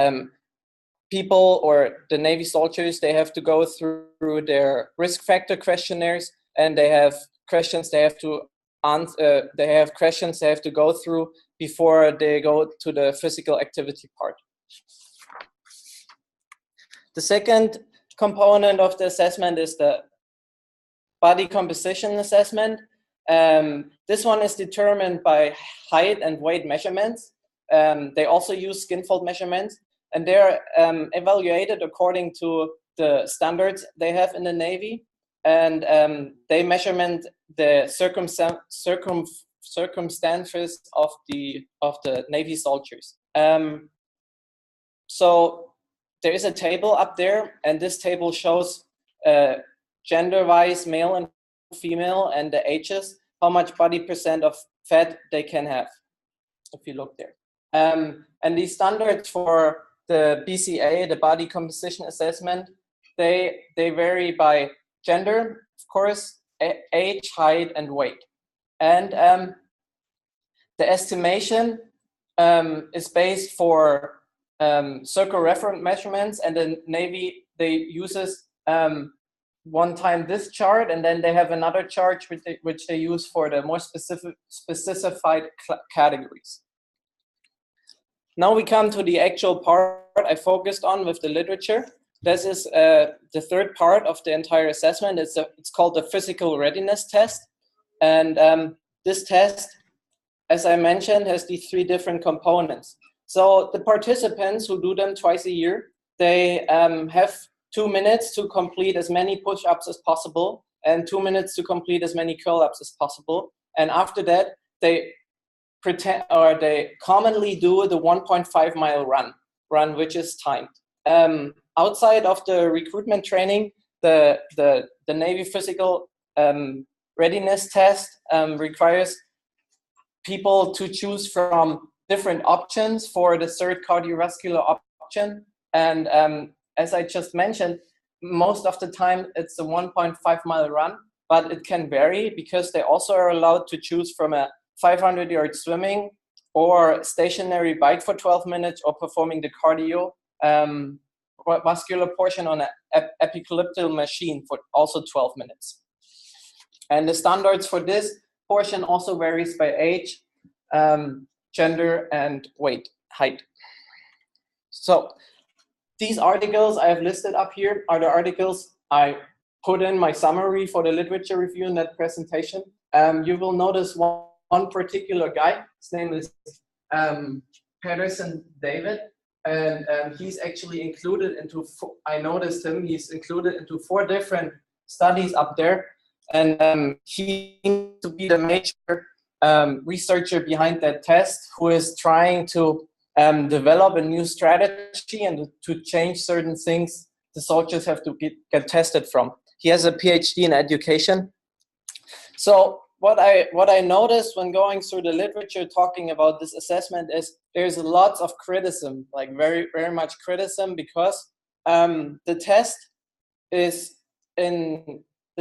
people, or the Navy soldiers, they have to go through their risk factor questionnaires, and they have questions they have to answer. They have questions they have to go through before they go to the physical activity part. The second component of the assessment is the body composition assessment. This one is determined by height and weight measurements. They also use skin fold measurements, and they're evaluated according to the standards they have in the Navy, and they measurement the circumstances of the Navy soldiers. So there is a table up there, and this table shows gender-wise male and female and the ages, how much body percent of fat they can have, if you look there. And these standards for the BCA, the body composition assessment, they vary by gender, of course, age, height, and weight. And the estimation is based for circumference measurements, and the Navy, they uses one time this chart, and then they have another chart which they use for the more specified categories. Now we come to the actual part I focused on with the literature. This is the third part of the entire assessment. It's called the physical readiness test. And this test, as I mentioned, has these 3 different components. So the participants who do them twice a year, they have 2 minutes to complete as many push-ups as possible and 2 minutes to complete as many curl-ups as possible. And after that, they commonly do the 1.5 mile run, which is timed. outside of the recruitment training, the Navy physical readiness test requires people to choose from different options for the third cardiovascular option. And as I just mentioned, most of the time it's a 1.5-mile run, but it can vary because they also are allowed to choose from a 500-yard swimming or stationary bike for 12 minutes or performing the cardio vascular portion on an epicalyptic machine for also 12 minutes. And the standards for this portion also varies by age, gender, and height. So these articles I have listed up here are the articles I put in my summary for the literature review in that presentation. You will notice one particular guy. His name is Patterson David, and he's actually included into, I noticed him, he's included into 4 different studies up there, and he seems to be the major researcher behind that test, who is trying to develop a new strategy and to change certain things the soldiers have to get tested from. He has a PhD in education. So what I noticed when going through the literature talking about this assessment is there's lots of criticism, like very, very much criticism, because the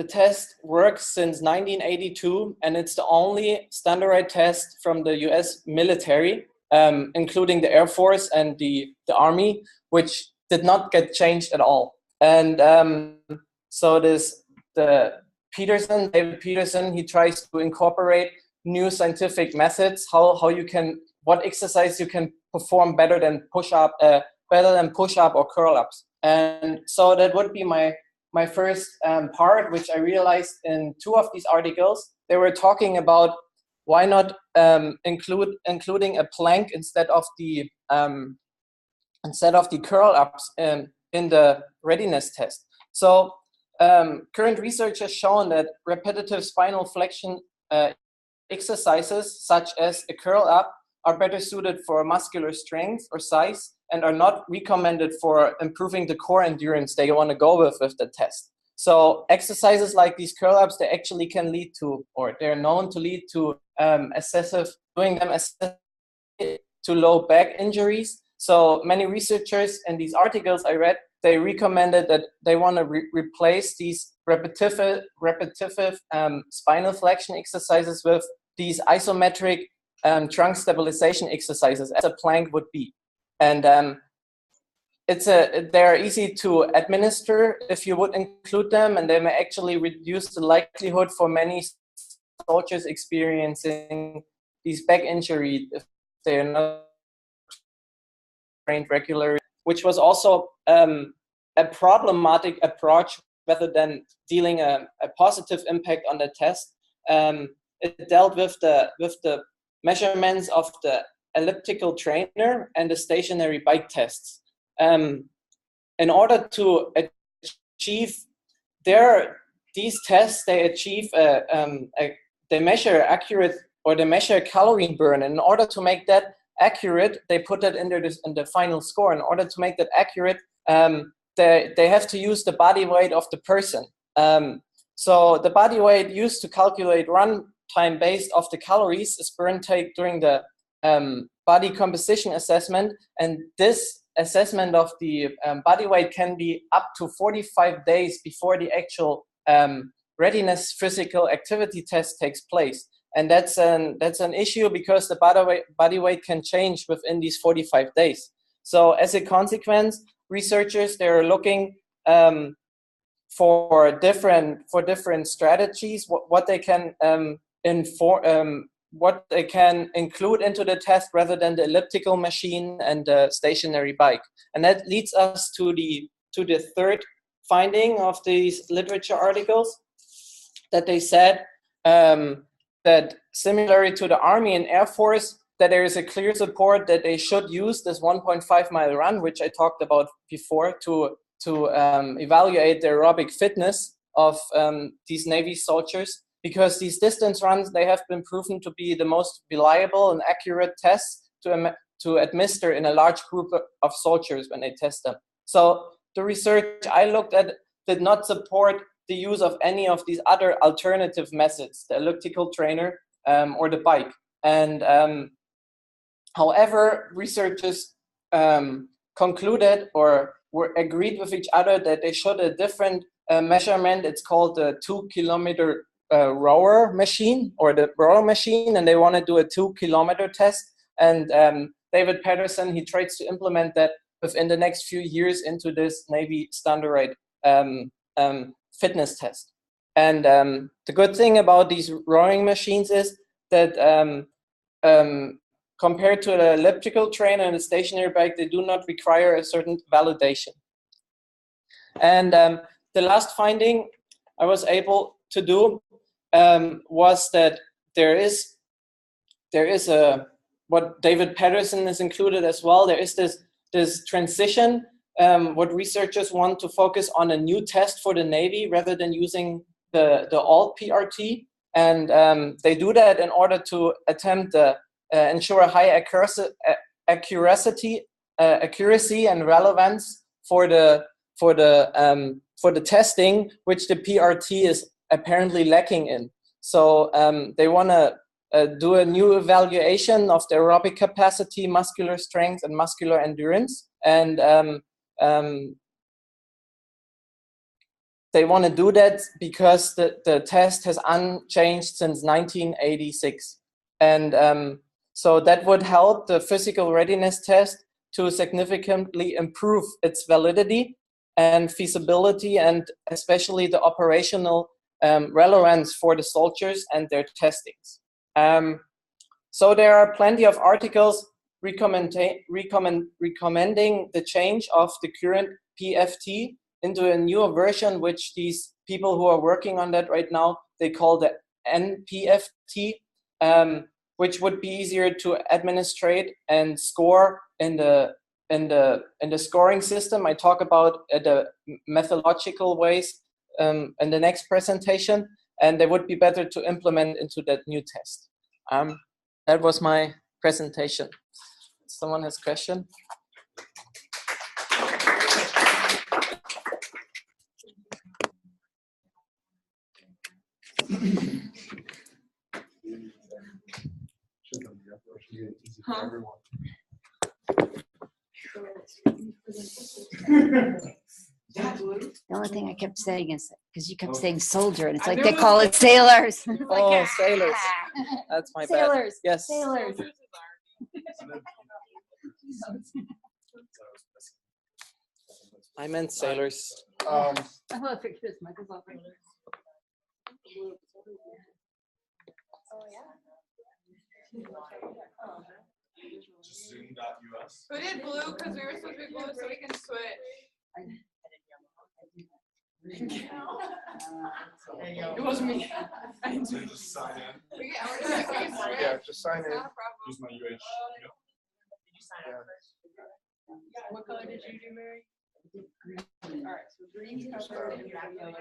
test works since 1982, and it's the only standardized test from the US military, including the Air Force and the Army, which did not get changed at all. And so David Peterson, he tries to incorporate new scientific methods, what exercise you can perform better than push-up or curl-ups. And so that would be my first part, which I realized in 2 of these articles. They were talking about why not including a plank instead of the curl-ups in the readiness test. So current research has shown that repetitive spinal flexion exercises, such as a curl-up, are better suited for muscular strength or size and are not recommended for improving the core endurance they want to go with the test. So exercises like these curl-ups, they actually can lead to, or they're known to lead to to low back injuries. So many researchers in these articles I read, they recommended that they want to replace these repetitive spinal flexion exercises with these isometric trunk stabilization exercises, as a plank would be. And they're easy to administer if you would include them, and they may actually reduce the likelihood for many soldiers experiencing these back injuries if they're not trained regularly, which was also a problematic approach rather than dealing a positive impact on the test. It dealt with the measurements of the elliptical trainer and the stationary bike tests. In order to achieve these tests, they achieve they measure accurate, or they measure calorie burn. And in order to make that accurate, they put that in the final score. In order to make that accurate, they have to use the body weight of the person. So the body weight used to calculate run time based off the calories is burn take during the body composition assessment, and this assessment of the body weight can be up to 45 days before the actual readiness physical activity test takes place. And that's an issue because the body weight can change within these 45 days. So as a consequence, researchers, they're looking for different strategies, what they can what they can include into the test rather than the elliptical machine and the stationary bike. And that leads us to the third finding of these literature articles, that they said that similarly to the Army and Air Force, that there is a clear support that they should use this 1.5-mile run, which I talked about before, to evaluate the aerobic fitness of these Navy soldiers, because these distance runs, they have been proven to be the most reliable and accurate tests to administer in a large group of soldiers when they test them. So the research I looked at did not support the use of any of these other alternative methods, the elliptical trainer or the bike. And however, researchers concluded or were agreed with each other that they showed a different measurement. It's called the 2 kilometer rower machine or the rower machine, and they want to do a 2 kilometer test. And David Patterson, he tries to implement that within the next few years into this Navy standard fitness test. And the good thing about these rowing machines is that compared to the elliptical trainer and the stationary bike, they do not require a certain validation. And the last finding I was able to do was that there is a, what David Patterson is included as well, there is this transition, what researchers want to focus on a new test for the Navy rather than using the old PRT. And they do that in order to attempt ensure a high accuracy and relevance for the testing, which the PRT is apparently lacking in. So they want to do a new evaluation of the aerobic capacity, muscular strength, and muscular endurance. And they want to do that because the test has unchanged since 1986. And so that would help the physical readiness test to significantly improve its validity and feasibility, and especially the operational relevance for the soldiers and their testings. So there are plenty of articles recommending the change of the current PFT into a newer version, which these people who are working on that right now, they call the NPFT, which would be easier to administrate and score in the scoring system. I talk about the methodological ways in the next presentation, and they would be better to implement into that new test. That was my presentation. Someone has a question? Huh? The only thing I kept saying is, because you kept saying soldier, and it's like they call it sailors. Oh, sailors. That's my bad. Sailors. Yes. Sailors. I meant sailors. I want to fix this Microsoft. Just Zoom.us. Who did blue? Because we were supposed to be blue, so we can switch. It wasn't me. So just sign in. We can switch. Yeah, just sign It's in. not a problem. Use my UH. Did you sign up first? What color did you do, Mary? Alright, so green's covered and black yellow.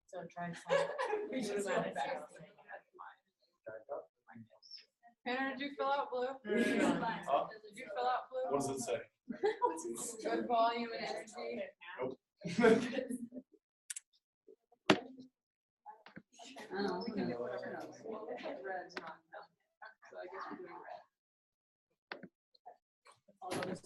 So try and sign. Hannah, did you fill out blue? Did you fill out blue? What does it say? Good volume and energy. Nope. We can do whatever else. Red's not enough. So I guess we're doing red.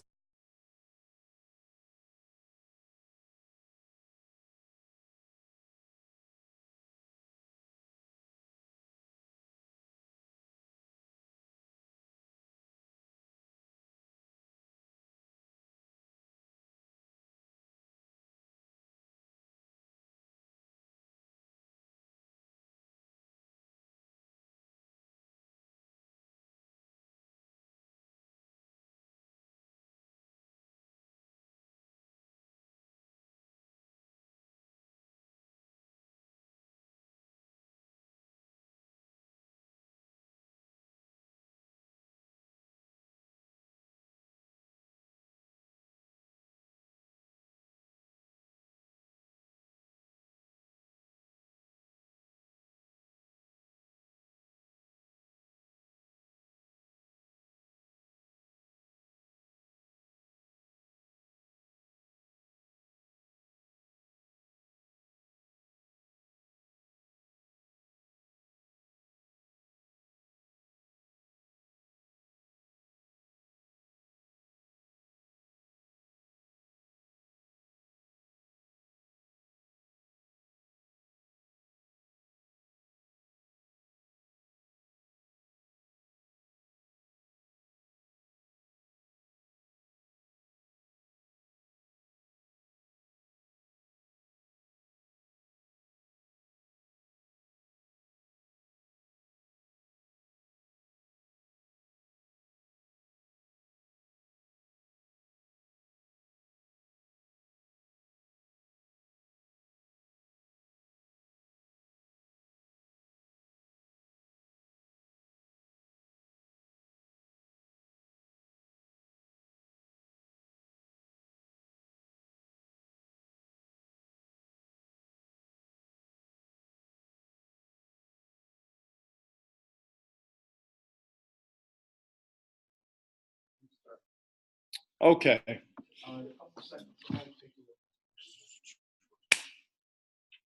Okay.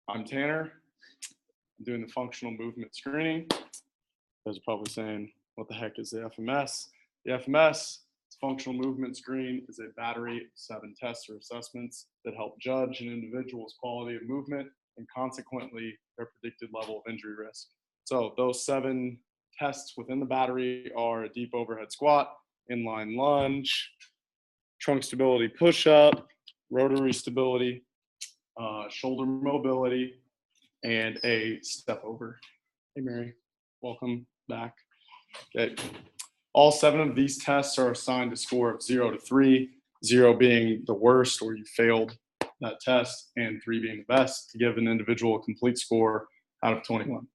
I'm Tanner. I'm doing the functional movement screening. You guys are probably saying, what the heck is the FMS? The FMS, functional movement screen, is a battery of 7 tests or assessments that help judge an individual's quality of movement and consequently their predicted level of injury risk. So those 7 tests within the battery are a deep overhead squat, inline lunge, trunk stability push-up, rotary stability, shoulder mobility, and a step over. Hey Mary, welcome back. Okay. All 7 of these tests are assigned a score of 0 to 3, 0 being the worst or you failed that test, and 3 being the best, to give an individual a complete score out of 21.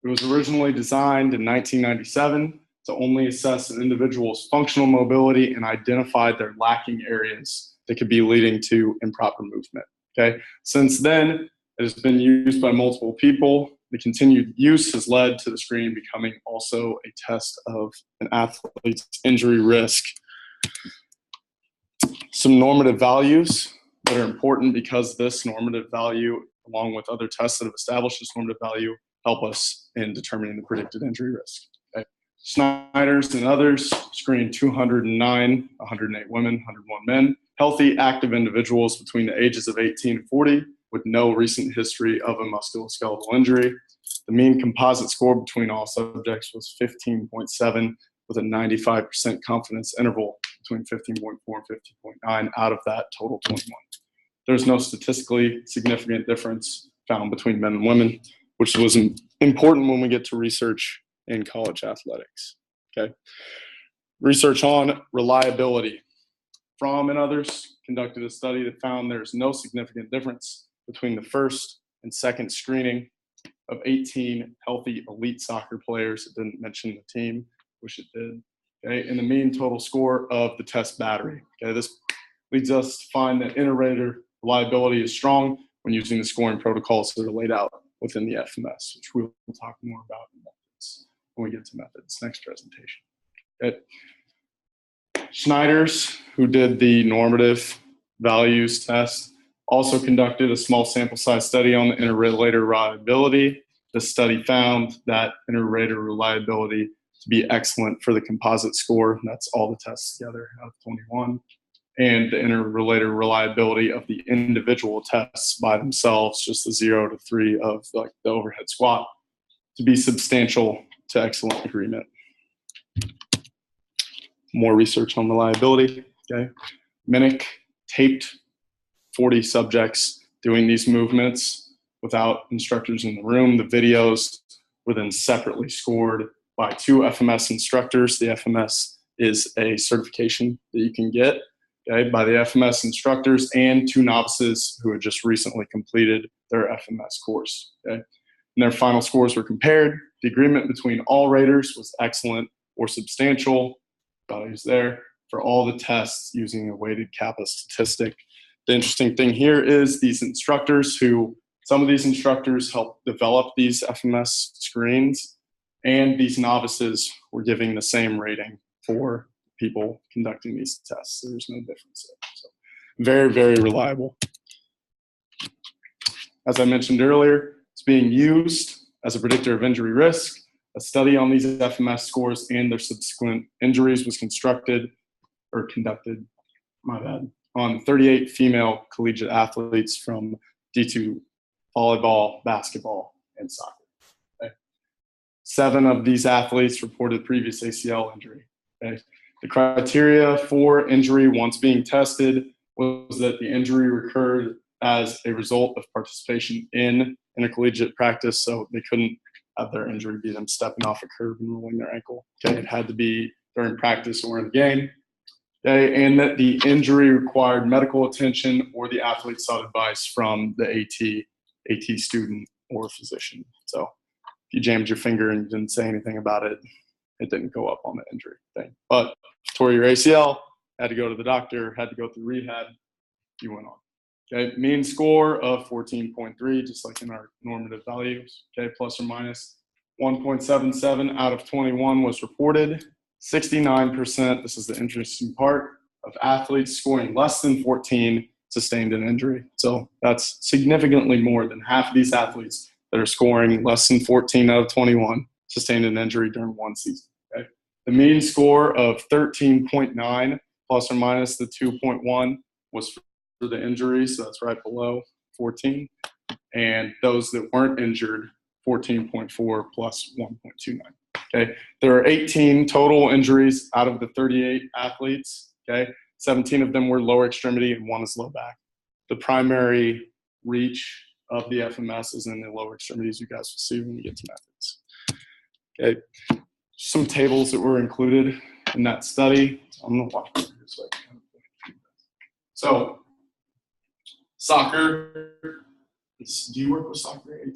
It was originally designed in 1997 to only assess an individual's functional mobility and identify their lacking areas that could be leading to improper movement. Okay. Since then, it has been used by multiple people. The continued use has led to the screening becoming also a test of an athlete's injury risk. Some normative values that are important because this normative value, along with other tests that have established this normative value, help us in determining the predicted injury risk. Okay. Snyder's and others screened 209, 108 women, 101 men, healthy, active individuals between the ages of 18 and 40 with no recent history of a musculoskeletal injury. The mean composite score between all subjects was 15.7 with a 95% confidence interval between 15.4 and 15.9 out of that total 21. There's no statistically significant difference found between men and women, which was important when we get to research in college athletics. Okay. Research on reliability. Fromm and others conducted a study that found there's no significant difference between the first and second screening of 18 healthy elite soccer players. It didn't mention the team, wish it did. Okay, and the mean total score of the test battery. Okay, this leads us to find that inter-rater reliability is strong when using the scoring protocols that are laid out within the FMS, which we'll talk more about in methods when we get to methods next presentation. Okay. Snyder's, who did the normative values test, also conducted a small sample size study on the inter-rater reliability. The study found that inter-rater reliability to be excellent for the composite score. That's all the tests together out of 21. And the inter-rater reliability of the individual tests by themselves, just the 0 to 3 of like the overhead squat, to be substantial to excellent agreement. More research on reliability. Okay. Minnick taped 40 subjects doing these movements without instructors in the room. The videos were then separately scored by 2 FMS instructors. The FMS is a certification that you can get, okay, by the FMS instructors and 2 novices who had just recently completed their FMS course. Okay. And their final scores were compared. The agreement between all raters was excellent or substantial, values there, for all the tests using a weighted kappa statistic. The interesting thing here is these instructors some of these instructors helped develop these FMS screens, and these novices were giving the same rating for people conducting these tests. There's no difference there. So very, very reliable. As I mentioned earlier, it's being used as a predictor of injury risk. A study on these FMS scores and their subsequent injuries was conducted, on 38 female collegiate athletes from D2 volleyball, basketball, and soccer. Okay. 7 of these athletes reported previous ACL injury. Okay. The criteria for injury once being tested was that the injury recurred as a result of participation in intercollegiate practice, so they couldn't have their injury be them stepping off a curb and rolling their ankle. Okay. It had to be during practice or in the game. Okay, and that the injury required medical attention or the athlete sought advice from the AT student or physician. So if you jammed your finger and you didn't say anything about it, it didn't go up on the injury thing. But tore your ACL, had to go to the doctor, had to go through rehab, you went on. Okay, mean score of 14.3, just like in our normative values. Okay, plus or minus 1.77 out of 21 was reported. 69%, this is the interesting part, of athletes scoring less than 14 sustained an injury. So that's significantly more than half of these athletes that are scoring less than 14 out of 21 sustained an injury during one season. Okay? The mean score of 13.9 plus or minus the 2.1 was for the injury, so that's right below 14. And those that weren't injured, 14.4 plus 1.29. Okay, there are 18 total injuries out of the 38 athletes. Okay, 17 of them were lower extremity and 1 is low back. The primary reach of the FMS is in the lower extremities. You guys will see when we get to methods. Okay, some tables that were included in that study. I'm gonna walk through this way. So, soccer. Do you work with soccer, AT?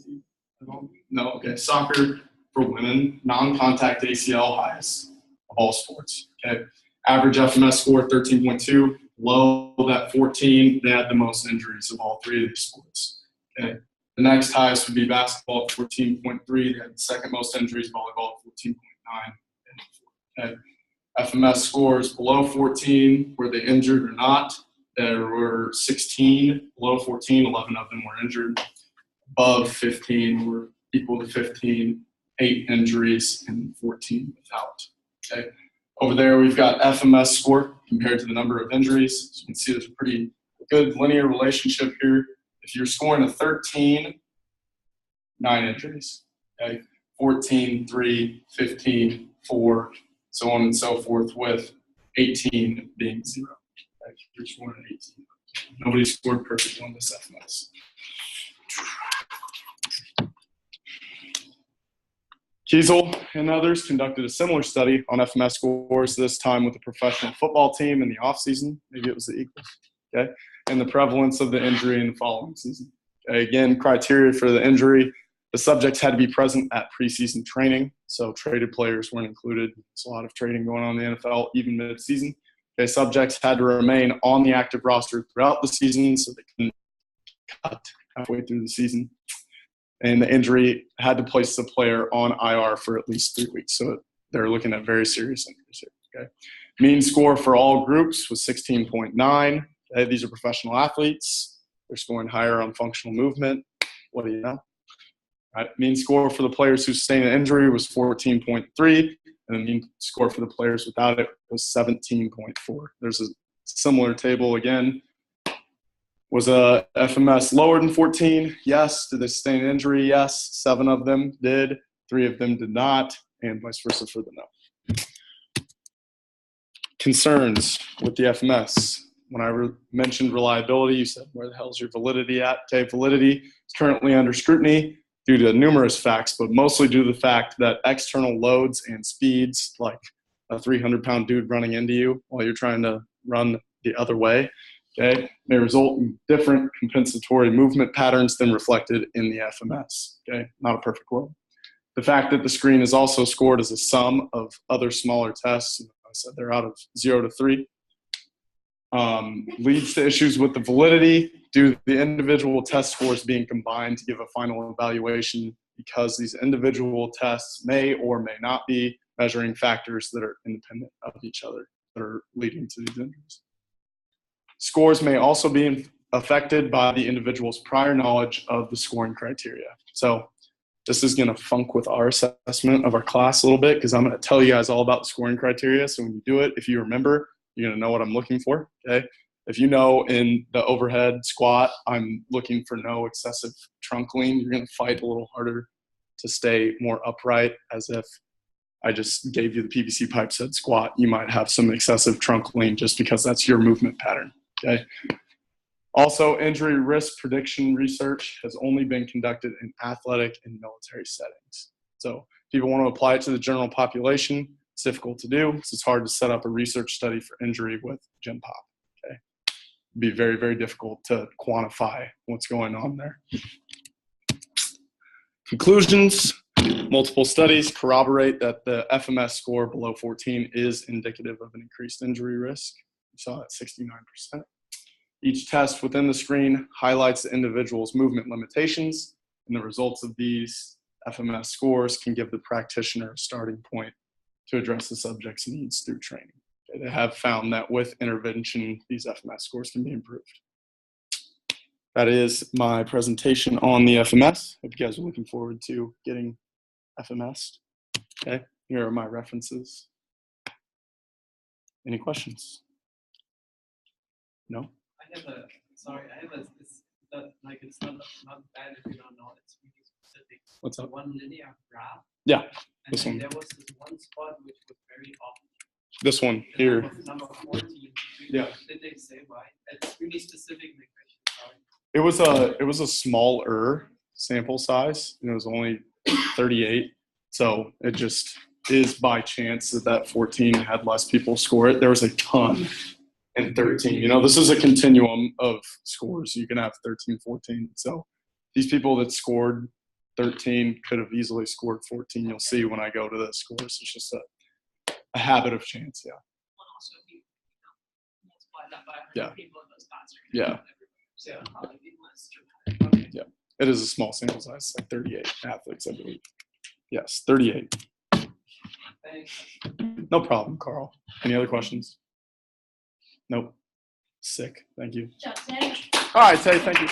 No. Okay, soccer for women, non-contact ACL highest of all sports. Okay, average FMS score 13.2. Low that 14. They had the most injuries of all 3 of these sports. Okay. The next highest would be basketball at 14.3. They had the second most injuries, volleyball at 14.9. Okay. FMS scores below 14, were they injured or not? There were 16 below 14, 11 of them were injured. Above 15 were equal to 15, 8 injuries, and 14 without. Okay. Over there, we've got FMS score compared to the number of injuries. So you can see there's a pretty good linear relationship here. If you're scoring a 13, 9 injuries. Okay. 14, 3, 15, 4, so on and so forth, with 18 being 0. Okay. You're scoring 18. Nobody scored perfect on this FMS. Kiesel and others conducted a similar study on FMS scores, this time with a professional football team in the offseason. Maybe it was the Eagles. Okay, and the prevalence of the injury in the following season. Okay, again, criteria for the injury. The subjects had to be present at preseason training, so traded players weren't included. There's a lot of trading going on in the NFL, even mid-season. Okay, subjects had to remain on the active roster throughout the season, so they couldn't cut halfway through the season. And the injury had to place the player on IR for at least 3 weeks. So they're looking at very serious injuries here. Okay. Mean score for all groups was 16.9. Okay. These are professional athletes. They're scoring higher on functional movement. What do you know? Right. Mean score for the players who sustained an injury was 14.3. And the mean score for the players without it was 17.4. There's a similar table again. Was a FMS lower than 14? Yes. Did they sustain an injury? Yes. 7 of them did. 3 of them did not, and vice versa for the no. Concerns with the FMS. When I mentioned reliability, you said, where the hell is your validity at? Okay, validity is currently under scrutiny due to numerous facts, but mostly due to the fact that external loads and speeds, like a 300-pound dude running into you while you're trying to run the other way, okay, may result in different compensatory movement patterns than reflected in the FMS. Okay, not a perfect world. The fact that the screen is also scored as a sum of other smaller tests, I said they're out of 0 to 3, leads to issues with the validity due to the individual test scores being combined to give a final evaluation, because these individual tests may or may not be measuring factors that are independent of each other that are leading to these injuries. Scores may also be affected by the individual's prior knowledge of the scoring criteria. So this is going to funk with our assessment of our class a little bit, because I'm going to tell you guys all about the scoring criteria. So when you do it, if you remember, you're going to know what I'm looking for. Okay. If you know in the overhead squat, I'm looking for no excessive trunk lean, you're going to fight a little harder to stay more upright, as if I just gave you the PVC pipe said squat. You might have some excessive trunk lean just because that's your movement pattern. Okay. Also, injury risk prediction research has only been conducted in athletic and military settings. So people want to apply it to the general population. It's difficult to do, because it's hard to set up a research study for injury with gym pop. Okay. It'd be very, very difficult to quantify what's going on there. Conclusions. Multiple studies corroborate that the FMS score below 14 is indicative of an increased injury risk. We saw that 69%. Each test within the screen highlights the individual's movement limitations, and the results of these FMS scores can give the practitioner a starting point to address the subject's needs through training. they have found that with intervention, these FMS scores can be improved. That is my presentation on the FMS. Hope you guys are looking forward to getting FMS. Okay, here are my references. Any questions? No? I have a, sorry, I have a, it's not, like, it's not bad if you don't know, it's really specific. What's up? One linear graph. Yeah, And this then one. there was this one spot which was very off. This one The here. Number 14. Yeah. Did they say why? It's really specific in the question, sorry. It was a smaller sample size, and it was only 38. So it just is by chance that 14 had less people score it. There was a ton in 13. You know, this is a continuum of scores. You can have 13, 14. So these people that scored 13 could have easily scored 14. You'll see when I go to the scores. It's just a habit of chance. Yeah. Also, if you multiply that by 100 Yeah. people in those spots. Yeah. So it'll probably be less dramatic. Okay. Yeah. It is a small sample size, like 38 athletes, I believe. Yes, 38. Thanks. No problem, Carl. Any other questions? Nope. Sick. Thank you. Job, Tay. All right, Tay, thank you.